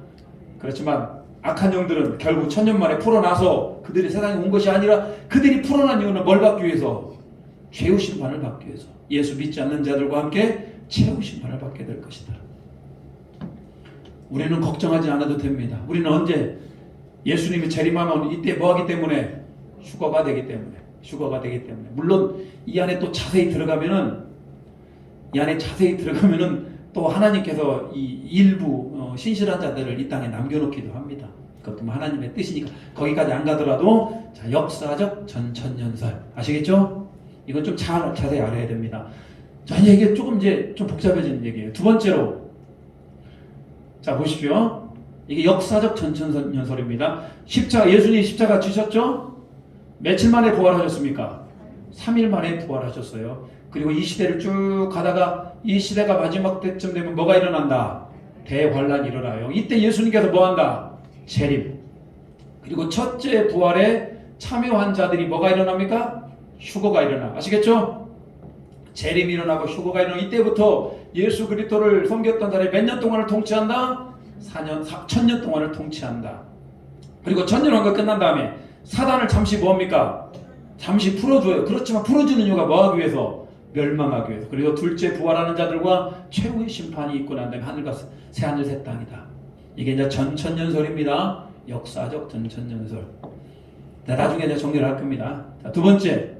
Speaker 1: 그렇지만 악한 영들은 결국 1000년 만에 풀어나서 그들이 세상에 온 것이 아니라, 그들이 풀어난 이유는 뭘 받기 위해서? 최후 심판을 받기 위해서 예수 믿지 않는 자들과 함께 최후 심판을 받게 될 것이다. 우리는 걱정하지 않아도 됩니다. 우리는 언제 예수님이 재림하면 이때 뭐하기 때문에? 휴거가 되기 때문에. 물론 이 안에 또 자세히 들어가면은 또 하나님께서 이 일부 신실한 자들을 이 땅에 남겨놓기도 합니다. 그것도 뭐 하나님의 뜻이니까 거기까지 안 가더라도, 자, 역사적 전천년설 아시겠죠? 이건 좀 자세히 알아야 됩니다. 자, 이게 조금 이제 좀 복잡해지는 얘기예요. 두 번째로, 자 보십시오. 이게 역사적 전천년설입니다. 예수님이 십자가 지셨죠? 며칠 만에 부활하셨습니까? 3일 만에 부활하셨어요. 그리고 이 시대를 쭉 가다가 이 시대가 마지막 때쯤 되면 뭐가 일어난다? 대환란이 일어나요. 이때 예수님께서 뭐한다? 재림. 그리고 첫째 부활에 참여한 자들이 뭐가 일어납니까? 휴거가 일어나. 아시겠죠? 재림이 일어나고 휴거가 일어나. 이때부터 예수 그리스도를 섬겼던 자들이 몇 년 동안을 통치한다? 1000년 동안을 통치한다. 그리고 1000년 왕국 끝난 다음에 사단을 잠시 뭐합니까? 잠시 풀어줘요. 그렇지만 풀어주는 이유가 뭐하기 위해서? 멸망하기 위해서. 그리고 둘째 부활하는 자들과 최후의 심판이 있고 난 다음에 하늘과 새하늘 새 땅이다. 이게 이제 전천년설입니다. 역사적 전천년설. 나중에 이제 정리를 할 겁니다. 자, 두 번째,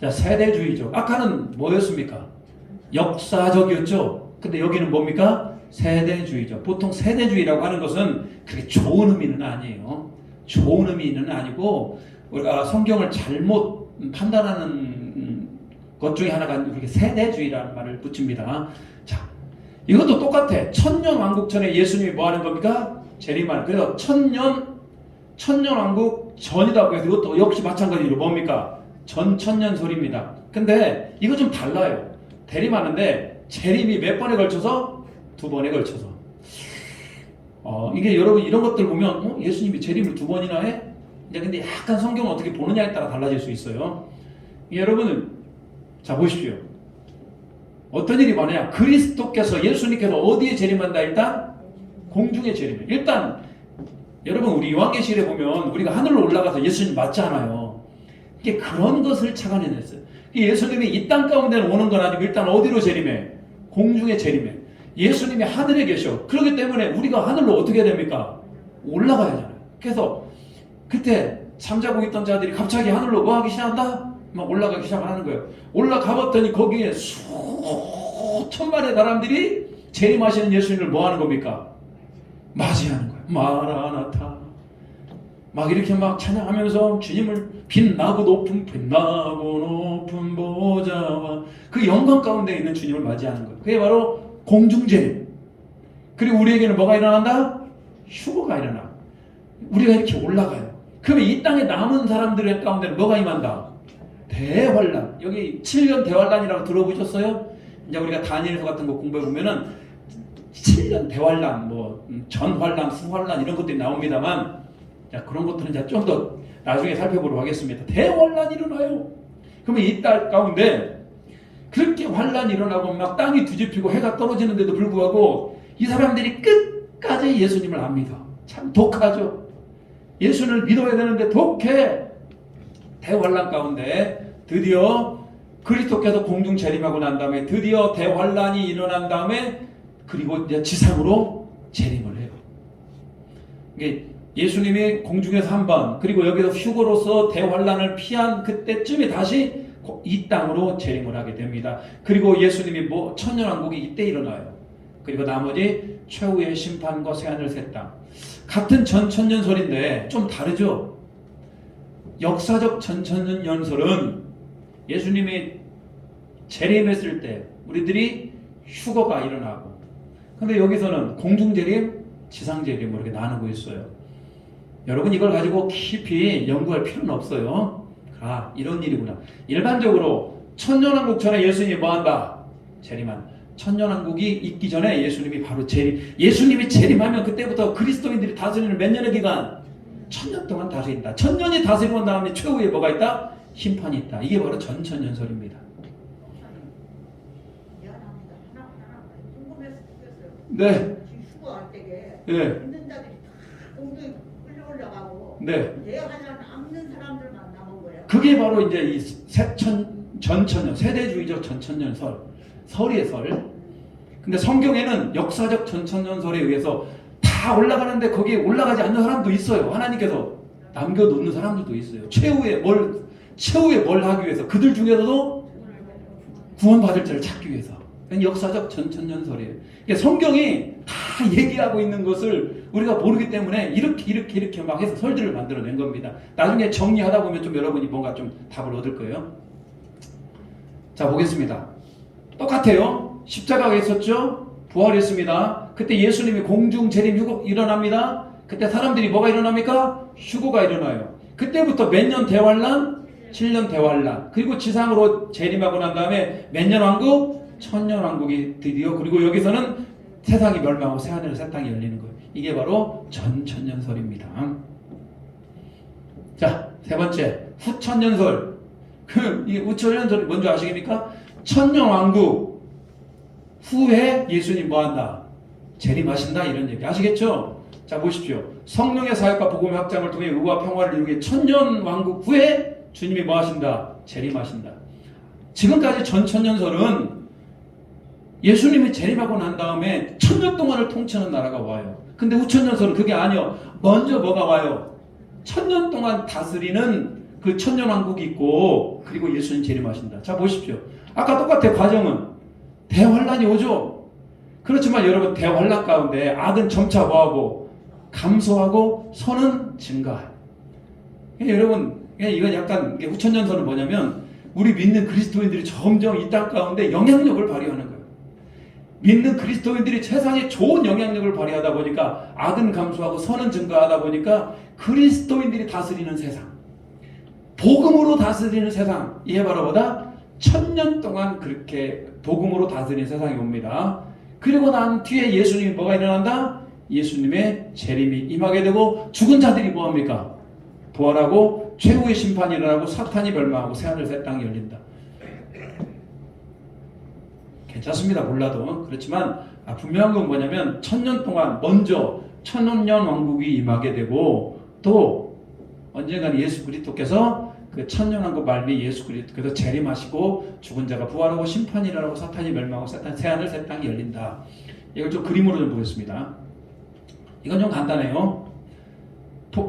Speaker 1: 자, 세대주의죠. 아까는 뭐였습니까? 역사적이었죠. 근데 여기는 뭡니까? 세대주의죠. 보통 세대주의라고 하는 것은 그게 좋은 의미는 아니에요. 좋은 의미는 아니고, 우리가 성경을 잘못 판단하는 것 중에 하나가 이렇게 세대주의라는 말을 붙입니다. 자, 이것도 똑같아. 1000년 왕국 전에 예수님이 뭐 하는 겁니까? 재림하는. 그래서 1000년 왕국 전이라고 해서 이것도 역시 마찬가지로 뭡니까? 전천년설입니다. 근데 이거 좀 달라요. 대림하는데 재림이 몇 번에 걸쳐서? 2번에 걸쳐서. 이게 여러분 이런 것들 보면 예수님이 재림을 2번이나 해? 근데 약간 성경을 어떻게 보느냐에 따라 달라질 수 있어요. 여러분은 자 보십시오. 어떤 일이 많으냐? 그리스도께서 예수님께서 어디에 재림한다? 일단 공중에 재림해. 일단 여러분 우리 요한계시록에 보면 우리가 하늘로 올라가서 예수님 맞잖아요. 이게 그런 것을 착안해냈어요. 예수님이 이 땅 가운데 오는 건 아니고 일단 어디로 재림해? 공중에 재림해. 예수님이 하늘에 계셔. 그렇기 때문에 우리가 하늘로 어떻게 됩니까? 올라가야 하잖아요. 그래서 그때 잠자고 있던 자들이 갑자기 하늘로 뭐 하기 시작한다? 막 올라가기 시작하는 거예요. 올라가 봤더니 거기에 수천만의 사람들이 재림하시는 예수님을 뭐 하는 겁니까? 맞이하는 거예요. 마라나타. 막 이렇게 막 찬양하면서 주님을 빛나고 높은 보좌와 그 영광 가운데 있는 주님을 맞이하는 거예요. 그게 바로 공중재림. 그리고 우리에게는 뭐가 일어난다? 휴거가 일어나. 우리가 이렇게 올라가요. 그러면 이 땅에 남은 사람들의 가운데는 뭐가 임한다? 대환란. 여기 7년 대환란이라고 들어보셨어요? 이제 우리가 다니엘서 같은 거 공부해 보면은 7년 대환란, 뭐 전환란, 후환란 이런 것들이 나옵니다만, 자 그런 것들은 이제 좀 더 나중에 살펴보도록 하겠습니다. 대환란이 일어나요. 그러면 이 땅 가운데 그렇게 환란이 일어나고 막 땅이 뒤집히고 해가 떨어지는데도 불구하고 이 사람들이 끝까지 예수님을 안 믿어. 참 독하죠. 예수를 믿어야 되는데 독해. 대환란 가운데 드디어 그리스도께서 공중 재림하고 난 다음에 드디어 대환란이 일어난 다음에 그리고 이제 지상으로 재림을 해요. 이게 예수님이 공중에서 한 번, 그리고 여기서 휴거로서 대환란을 피한 그때쯤에 다시 이 땅으로 재림을 하게 됩니다. 그리고 예수님이 천년왕국이 이때 일어나요. 그리고 나머지 최후의 심판과 새하늘 새 땅. 같은 전천년설인데 좀 다르죠. 역사적 전천년설은 예수님이 재림했을 때 우리들이 휴거가 일어나고, 근데 여기서는 공중재림, 지상재림으로 이렇게 나누고 있어요. 여러분 이걸 가지고 깊이 연구할 필요는 없어요. 이런 일이구나. 일반적으로 천년왕국 전에 예수님이 뭐한다? 재림한. 천년왕국이 있기 전에 예수님이 바로 예수님이 재림하면 그때부터 그리스도인들이 다스리는 몇 년의 기간? 천년 동안 다스린다. 천년이 다스리고 난 다음에 최후에 뭐가 있다? 심판이 있다. 이게 바로 전천년설입니다.
Speaker 3: 미안합니다. 하나 궁금해서 죽겠어요.
Speaker 1: 네.
Speaker 3: 지금 휴거할 때에
Speaker 1: 네.
Speaker 3: 있는 자들이 다 공중에 끌려올라가고
Speaker 1: 네.
Speaker 3: 대하자는 없는 사람들만 남은 거예요.
Speaker 1: 그게 바로 이제 이 전천년, 세대주의적 전천년설, 설의 설. 근데 성경에는 역사적 전천년설에 의해서 다 올라가는데 거기에 올라가지 않는 사람도 있어요. 하나님께서 남겨놓는 사람들도 있어요. 최후에 뭘 하기 위해서 그들 중에서도 구원받을 자를 찾기 위해서. 역사적 전천년설이에요. 그러니까 성경이 다 얘기하고 있는 것을 우리가 모르기 때문에 이렇게 막 해서 설들을 만들어낸 겁니다. 나중에 정리하다 보면 좀 여러분이 뭔가 좀 답을 얻을 거예요. 자, 보겠습니다. 똑같아요. 십자가가 있었죠. 부활했습니다. 그때 예수님이 공중 재림 휴거 일어납니다. 그때 사람들이 뭐가 일어납니까? 휴거가 일어나요. 그때부터 몇 년 대환란? 7년 대환란. 그리고 지상으로 재림하고 난 다음에 몇 년 왕국? 천년 왕국이 드디어. 그리고 여기서는 세상이 멸망하고 새하늘 새 땅이 열리는 거예요. 이게 바로 전천년설입니다. 자, 세 번째 후천년설. 이 후천년설이 뭔지 아시겠습니까? 천년 왕국 후에 예수님 뭐한다? 재림하신다 이런 얘기 아시겠죠? 자, 보십시오. 성령의 사역과 복음의 확장을 통해 의와 평화를 이루게 천년 왕국 후에 주님이 뭐하신다? 재림하신다. 지금까지 전천년설은 예수님이 재림하고 난 다음에 천년 동안을 통치하는 나라가 와요. 근데 후천년설은 그게 아니요. 먼저 뭐가 와요? 천년 동안 다스리는 그 천년 왕국이 있고 그리고 예수님 재림하신다. 자, 보십시오. 아까 똑같아요. 과정은 대환란이 오죠. 그렇지만 여러분 대환란 가운데 악은 점차 뭐하고 감소하고 선은 증가해요. 여러분 이건 약간 후천년설은 뭐냐면 우리 믿는 그리스도인들이 점점 이 땅 가운데 영향력을 발휘하는 거예요. 믿는 그리스도인들이 세상에 좋은 영향력을 발휘하다 보니까 악은 감소하고 선은 증가하다 보니까 그리스도인들이 다스리는 세상, 복음으로 다스리는 세상, 이게 바로 뭐다? 천년 동안 그렇게 복음으로 다스리는 세상이 옵니다. 그리고 난 뒤에 예수님이 뭐가 일어난다? 예수님의 재림이 임하게 되고 죽은 자들이 뭐합니까? 부활하고 최후의 심판이 일어나고 사탄이 멸망하고 새하늘 새 땅이 열린다. 괜찮습니다. 몰라도. 그렇지만 분명한 건 뭐냐면 천년 동안 먼저 천년 왕국이 임하게 되고 또 언젠가는 예수 그리스도께서 그 천년 왕국 말미 예수 그리스도께서 재림하시고 죽은 자가 부활하고 심판이 일어나고 사탄이 멸망하고 새하늘 새 땅이 열린다. 이걸 좀 그림으로 좀 보겠습니다. 이건 좀 간단해요.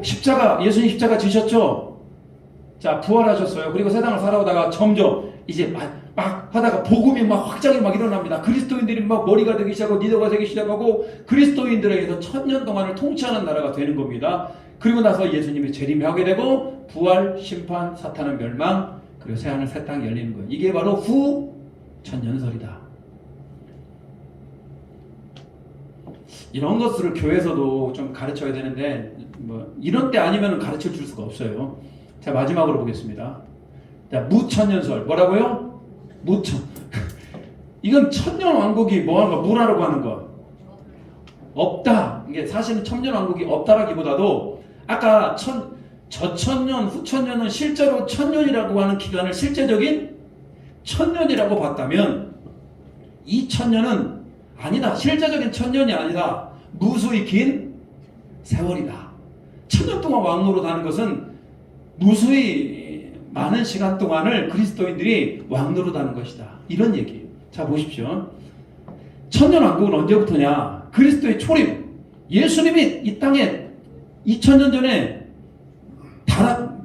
Speaker 1: 십자가, 예수님 십자가 지셨죠? 자, 부활하셨어요. 그리고 세상을 살아오다가 점점 이제 막 하다가 복음이 막 확장이 막 일어납니다. 그리스도인들이 막 머리가 되기 시작하고 리더가 되기 시작하고 그리스도인들에게서 천년 동안을 통치하는 나라가 되는 겁니다. 그리고 나서 예수님이 재림하게 되고 부활, 심판, 사탄은 멸망, 그리고 새하늘 새 땅이 열리는 거예요. 이게 바로 후천년설이다. 이런 것들을 교회에서도 좀 가르쳐야 되는데 뭐 이런 때 아니면 가르쳐 줄 수가 없어요. 자, 마지막으로 보겠습니다. 자, 무천년설. 뭐라고요? 무천. 이건 천년 왕국이 뭐하는 거? 뭐라고 하는 거? 없다. 이게 사실은 천년 왕국이 없다라기보다도 아까 저천년, 후천년은 실제로 천년이라고 하는 기간을 실제적인 천년이라고 봤다면 이 천년은 아니다. 실제적인 천년이 아니다. 무수히 긴 세월이다. 천년 동안 왕노로 다는 것은 무수히 많은 시간 동안을 그리스도인들이 왕노로 다는 것이다. 이런 얘기예요. 자, 보십시오. 천년 왕국은 언제부터냐? 그리스도의 초림. 예수님이 이 땅에 2000년 전에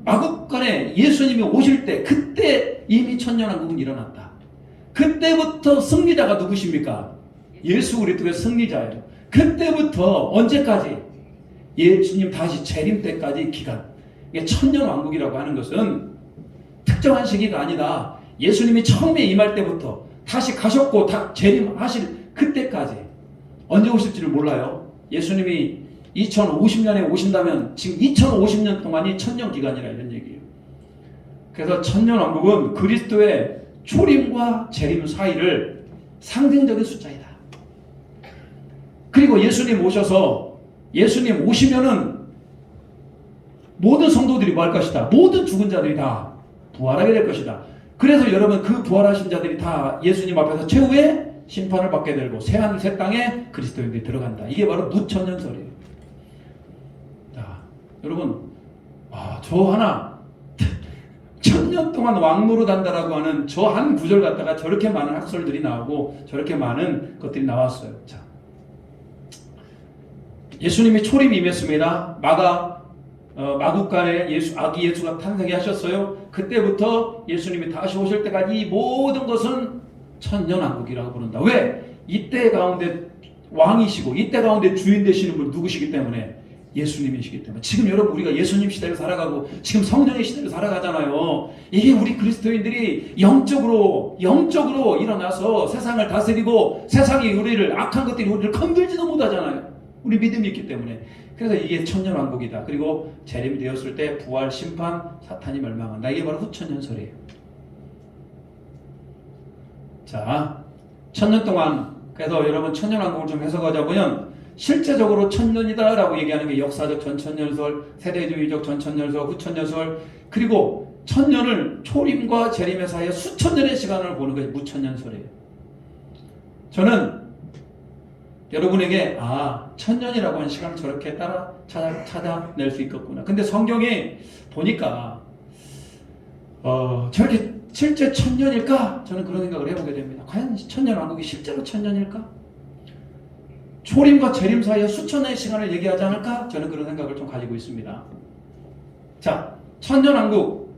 Speaker 1: 마국간에 예수님이 오실 때 그때 이미 천년 왕국은 일어났다. 그때부터 승리자가 누구십니까? 예수 그리스도의 승리자예요. 그때부터 언제까지? 예수님 다시 재림 때까지 기간. 이게 천년 왕국이라고 하는 것은 특정한 시기가 아니다. 예수님이 처음에 임할 때부터 다시 가셨고 다 재림하실 그때까지. 언제 오실지를 몰라요. 예수님이 2050년에 오신다면 지금 2050년 동안이 천년 기간이라 이런 얘기예요. 그래서 천년 왕국은 그리스도의 초림과 재림 사이를 상징적인 숫자이다. 그리고 예수님 오셔서 예수님 오시면은 모든 성도들이 뭐 할 것이다. 모든 죽은 자들이 다 부활하게 될 것이다. 그래서 여러분 그 부활하신 자들이 다 예수님 앞에서 최후의 심판을 받게 되고 새하늘 새 땅에 그리스도인들이 들어간다. 이게 바로 무천년설이에요. 자, 여러분 저 하나 1000년 동안 왕노릇 한다라고 하는 저 한 구절 갖다가 저렇게 많은 학설들이 나오고 저렇게 많은 것들이 나왔어요. 자, 예수님이 초림이 임했습니다. 마국간에 아기 예수가 탄생해 하셨어요. 그때부터 예수님이 다시 오실 때까지 이 모든 것은 천년왕국이라고 부른다. 왜? 이때 가운데 왕이시고 이때 가운데 주인 되시는 분 누구시기 때문에? 예수님이시기 때문에. 지금 여러분 우리가 예수님 시대를 살아가고 지금 성령의 시대를 살아가잖아요. 이게 우리 그리스도인들이 영적으로 일어나서 세상을 다스리고 세상이 우리를 악한 것들이 우리를 건들지도 못하잖아요. 우리 믿음이 있기 때문에. 그래서 이게 천년왕국이다. 그리고 재림이 되었을 때 부활, 심판, 사탄이 멸망한다. 이게 바로 후천년설이에요. 자, 1000년 동안 그래서 여러분 천년왕국을 좀 해석하자 보면 실제적으로 천년이다 라고 얘기하는 게 역사적 전천년설, 세대주의적 전천년설, 후천년설, 그리고 천년을 초림과 재림의 사이에 수천 년의 시간을 보는 것이 무천년설이에요. 저는 여러분에게 천년이라고 하는 시간을 저렇게 찾아낼 수 있겠구나. 근데 성경에 보니까 저렇게 실제 천년일까? 저는 그런 생각을 해보게 됩니다. 과연 천년왕국이 실제로 천년일까? 초림과 재림 사이에 수천 년의 시간을 얘기하지 않을까? 저는 그런 생각을 좀 가지고 있습니다. 자, 천년왕국.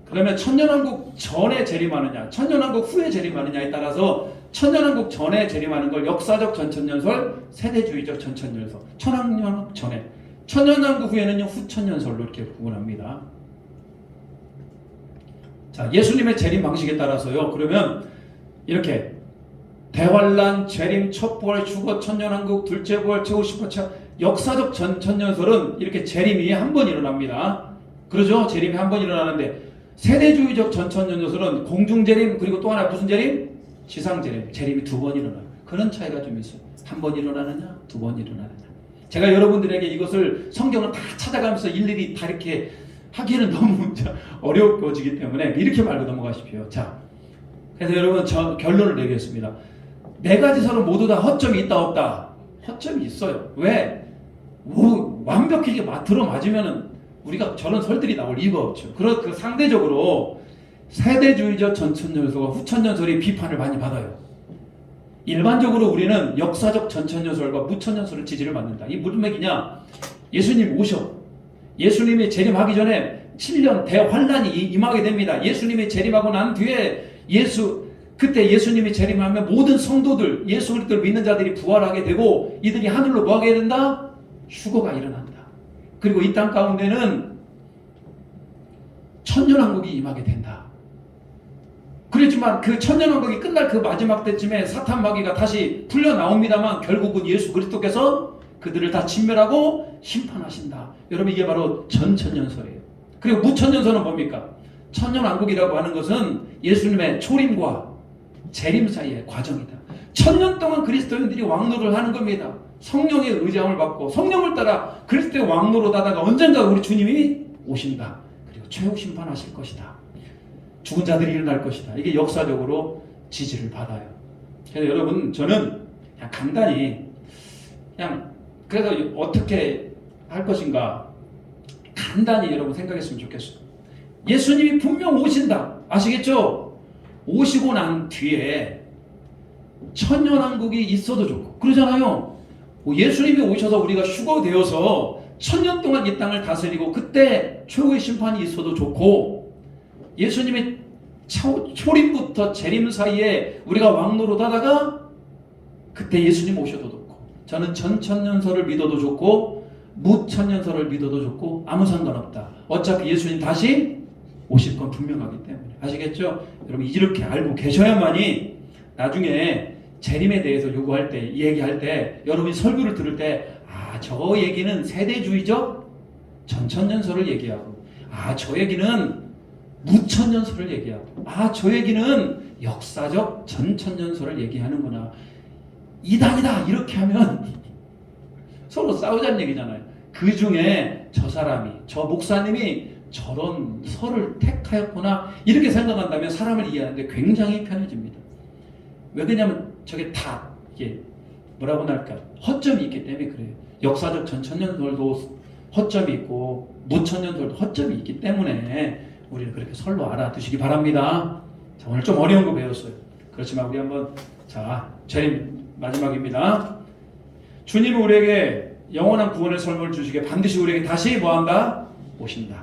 Speaker 1: 그러면 천년왕국 전에 재림하느냐, 천년왕국 후에 재림하느냐에 따라서 천년왕국 전에 재림하는 걸 역사적 전천년설, 세대주의적 전천년설, 천년왕국 전에, 천년왕국 후에는요 후천년설로 이렇게 구분합니다. 자, 예수님의 재림 방식에 따라서요. 그러면 이렇게 대환란, 재림, 첫 부활, 휴거, 천년왕국, 둘째 부활, 최후 심판차. 역사적 전천년설은 이렇게 재림이 한 번 일어납니다. 그러죠? 재림이 한 번 일어나는데 세대주의적 전천년설은 공중재림 그리고 또 하나 무슨 재림? 지상재림. 재림이 두 번 일어나요. 그런 차이가 좀 있어요. 한 번 일어나느냐, 두 번 일어나느냐. 제가 여러분들에게 이것을 성경을 다 찾아가면서 일일이 다 이렇게 하기에는 너무 어려워지기 때문에 이렇게 말고 넘어가십시오. 자, 그래서 여러분 저 결론을 내리겠습니다. 네 가지 설은 모두 다 허점이 있다 없다? 허점이 있어요. 왜? 완벽하게 들어맞으면은 우리가 저런 설들이 나올 이유가 없죠. 그 상대적으로 세대주의적 전천년설과 후천년설이 비판을 많이 받아요. 일반적으로 우리는 역사적 전천년설과 무천년설을 지지를 받는다. 이 무슨 얘기냐? 예수님 오셔. 예수님이 재림하기 전에 7년 대환란이 임하게 됩니다. 예수님이 재림하고 난 뒤에 그때 예수님이 재림하면 모든 성도들, 예수 그리스도를 믿는 자들이 부활하게 되고 이들이 하늘로 뭐하게 된다? 휴거가 일어난다. 그리고 이 땅 가운데는 천년왕국이 임하게 된다. 그렇지만 그 천년왕국이 끝날 그 마지막 때쯤에 사탄 마귀가 다시 풀려 나옵니다만 결국은 예수 그리스도께서 그들을 다 진멸하고 심판하신다. 여러분 이게 바로 전천년설이에요. 그리고 무천년설은 뭡니까? 천년왕국이라고 하는 것은 예수님의 초림과 재림 사이의 과정이다. 1000년 동안 그리스도인들이 왕노를 하는 겁니다. 성령의 의장을 받고 성령을 따라 그리스도의 왕노로 하다가 언젠가 우리 주님이 오신다. 그리고 최후 심판하실 것이다. 죽은 자들이 일어날 것이다. 이게 역사적으로 지지를 받아요. 그래서 여러분 저는 그냥 간단히 그래서 어떻게 할 것인가 간단히 여러분 생각했으면 좋겠어요. 예수님이 분명 오신다. 아시겠죠? 오시고 난 뒤에 천년왕국이 있어도 좋고 그러잖아요. 예수님이 오셔서 우리가 휴거되어서 1000년 동안 이 땅을 다스리고 그때 최후의 심판이 있어도 좋고 예수님이 초림부터 재림 사이에 우리가 왕노릇 하다가 그때 예수님 오셔도 좋고 저는 전천년설을 믿어도 좋고 무천년설을 믿어도 좋고 아무 상관없다. 어차피 예수님 다시 오실 건 분명하기 때문에. 아시겠죠? 여러분 이렇게 알고 계셔야만이 나중에 재림에 대해서 요구할 때, 얘기할 때 여러분이 설교를 들을 때 저 얘기는 세대주의적 전천년설을 얘기하고 저 얘기는 무천년설을 얘기하고 저 얘기는 역사적 전천년설을 얘기하는구나. 이단이다 이렇게 하면 서로 싸우자는 얘기잖아요. 그 중에 저 사람이, 저 목사님이 저런 설을 택하였구나 이렇게 생각한다면 사람을 이해하는데 굉장히 편해집니다. 왜 그러냐면 저게 다 이게 뭐라고 할까 허점이 있기 때문에 그래요. 역사적 전천년설도 허점이 있고 무천년설도 허점이 있기 때문에 우리는 그렇게 설로 알아두시기 바랍니다. 자, 오늘 좀 어려운 거 배웠어요. 그렇지만 우리 한번 자 재림 마지막입니다. 주님은 우리에게 영원한 구원의 설명을 주시게 반드시 우리에게 다시 뭐한다? 오신다.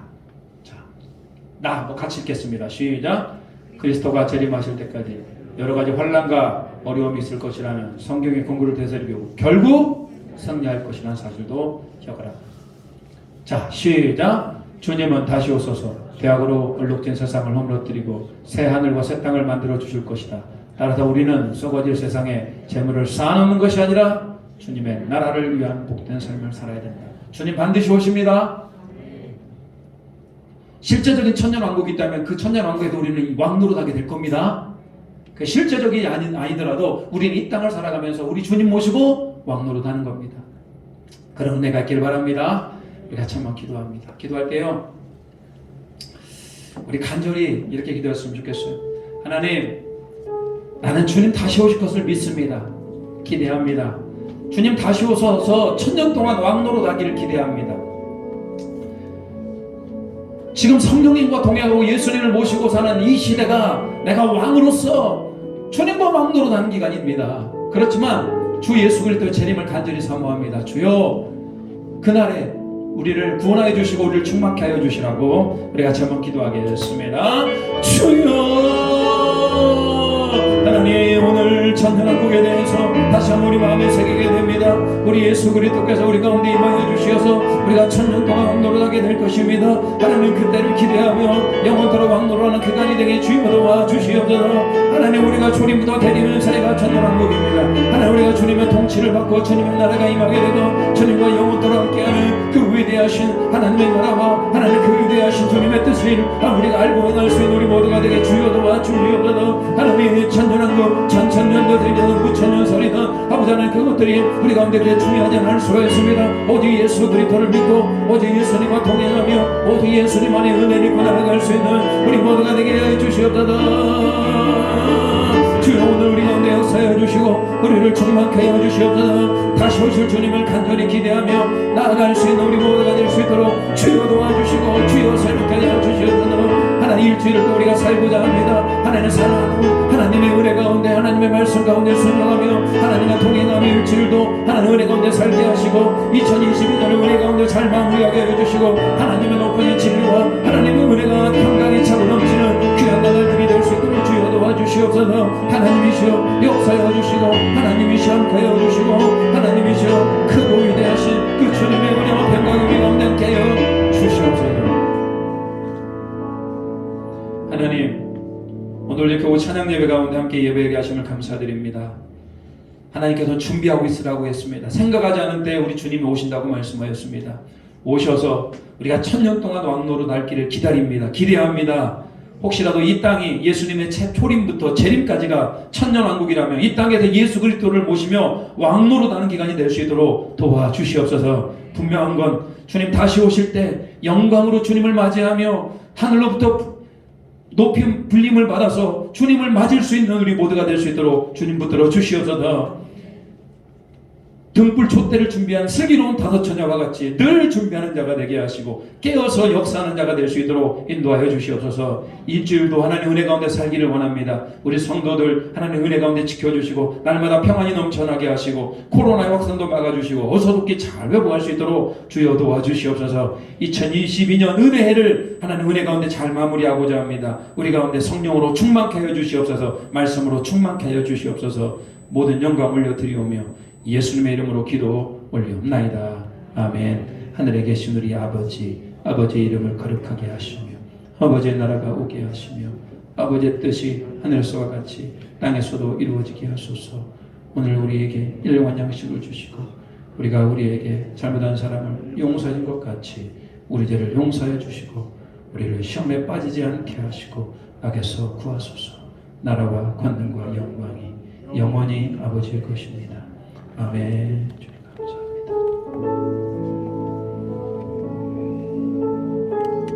Speaker 1: 자, 나 같이 읽겠습니다. 시작. 그리스도가 재림하실 때까지 여러 가지 환난과 어려움이 있을 것이라는 성경의 공부를 되새기고 결국 승리할 것이라는 사실도 기억하라. 자, 시작. 주님은 다시 오소서 죄악으로 얼룩진 세상을 허물어뜨리고 새 하늘과 새 땅을 만들어 주실 것이다. 따라서 우리는 썩어질 세상에 재물을 쌓아놓는 것이 아니라 주님의 나라를 위한 복된 삶을 살아야 된다. 주님 반드시 오십니다. 실제적인 천년왕국이 있다면 그 천년왕국에도 우리는 왕노릇하게 될 겁니다. 그 실제적이 아니더라도 우리는 이 땅을 살아가면서 우리 주님 모시고 왕노릇하는 겁니다. 그런 은혜가 있길 바랍니다. 우리 같이 한번 기도합니다. 기도할게요. 우리 간절히 이렇게 기도했으면 좋겠어요. 하나님, 나는 주님 다시 오실 것을 믿습니다. 기대합니다. 주님 다시 오셔서 천년 동안 왕노릇하기를 기대합니다. 지금 성령님과 동행하고 예수님을 모시고 사는 이 시대가 내가 왕으로서 주님과 왕노릇하는 기간입니다. 그렇지만 주 예수 그리스도의 재림을 간절히 사모합니다. 주여 그날에 우리를 구원하여 주시고 우리를 충만케 하여 주시라고 우리 같이 한번 기도하겠습니다. 주여 하나님, 오늘 천년왕국에 대해서 다시 한번 우리 마음에 새기게 됩니다. 우리 예수 그리스도께서 우리 가운데 임하여 주시어서 우리가 천년 동안 왕노릇하게 될 것입니다. 하나님, 그때를 기대하며 영원토록 왕노릇하는 그간이 되게 주여 도와주시옵소서. 하나님, 우리가 주님부터 대리는 세례가 천년왕국입니다. 하나님, 우리가 주님의 통치를 받고 주님의 나라가 임하게 되고 주님과 영원토록 함께하는 그 위대하신 하나님의 나라와 하나님 그 위대하신 주님의 뜻을 우리가 알고 행할 수 있는 우리 모두가 되게 주여 도와주시옵소서. 하나님, 천년왕국 천천년도 되든 무천년설이든 아버지 하나님, 그것들이 우리 가운데 그렇게 중요하지 않을 수가 있습니다. 오직 예수 그리스도를 믿고 오직 예수님과 동행하며 오직 예수님 안에 은혜를 입고 나아갈 수 있는 우리 모두가 되게 해 주시옵소서. 주여, 오늘 우리 가운데 역사해 주시고 우리를 충만케 해 주시옵소서. 다시 오실 주님을 간절히 기대하며 나아갈 수 있는 우리 모두가 될 수 있도록 주여 도와주시고 주여 새롭게 해 주시옵소서. 하나님, 일주일을 또 우리가 살고자 합니다. 하나님의 사랑하고 하나님의 은혜 가운데 하나님의 말씀 가운데 순종하며 하나님과 동행하며 일주일도 하나님의 은혜 가운데 살게 하시고 2022년을 은혜 가운데 잘 마무리하게 해주시고 하나님의 높은 진리와 하나님의 은혜가 평강이 차고 넘치는 귀한 나날들이 될 수 있도록 주여 도와주시옵소서. 하나님이시여 역사해 주시고 하나님이시여 함께해 주시고 하나님이시여 크고 위대하신 그 주님의 은혜와 평강이 우리 가운데 함께해 주시옵소서. 하나님, 오늘 이렇게 찬양 예배 가운데 함께 예배하게 하심을 감사드립니다. 하나님께서 준비하고 있으라고 했습니다. 생각하지 않은 때에 우리 주님이 오신다고 말씀하였습니다. 오셔서 우리가 천년 동안 왕노릇 할 길을 기다립니다. 기대합니다. 혹시라도 이 땅이 예수님의 초림부터 재림까지가 천년왕국이라면 이 땅에서 예수 그리스도를 모시며 왕노릇하는 기간이 될 수 있도록 도와주시옵소서. 분명한 건 주님 다시 오실 때 영광으로 주님을 맞이하며 하늘로부터 높임 불림을 받아서 주님을 맞을 수 있는 우리 모두가 될 수 있도록 주님 붙들어 주시옵소서. 등불 촛대를 준비한 슬기로운 다섯 처녀와 같이 늘 준비하는 자가 되게 하시고 깨어서 역사하는 자가 될 수 있도록 인도하여 주시옵소서. 일주일도 하나님 은혜 가운데 살기를 원합니다. 우리 성도들 하나님 은혜 가운데 지켜주시고 날마다 평안이 넘쳐나게 하시고 코로나의 확산도 막아주시고 어서롭게 잘 회복할 수 있도록 주여 도와주시옵소서. 2022년 은혜해를 하나님 은혜 가운데 잘 마무리하고자 합니다. 우리 가운데 성령으로 충만케 하여 주시옵소서. 말씀으로 충만케 하여 주시옵소서. 모든 영광 올려드리오며 예수님의 이름으로 기도 올리옵나이다. 아멘. 하늘에 계신 우리 아버지의 이름을 거룩하게 하시며 아버지의 나라가 오게 하시며 아버지의 뜻이 하늘에서와 같이 땅에서도 이루어지게 하소서. 오늘 우리에게 일용할 양식을 주시고 우리가 우리에게 잘못한 사람을 용서한 것 같이 우리 죄를 용서해 주시고 우리를 시험에 빠지지 않게 하시고 악에서 구하소서. 나라와 권능과 영광이 영원히 아버지의 것입니다. 아멘.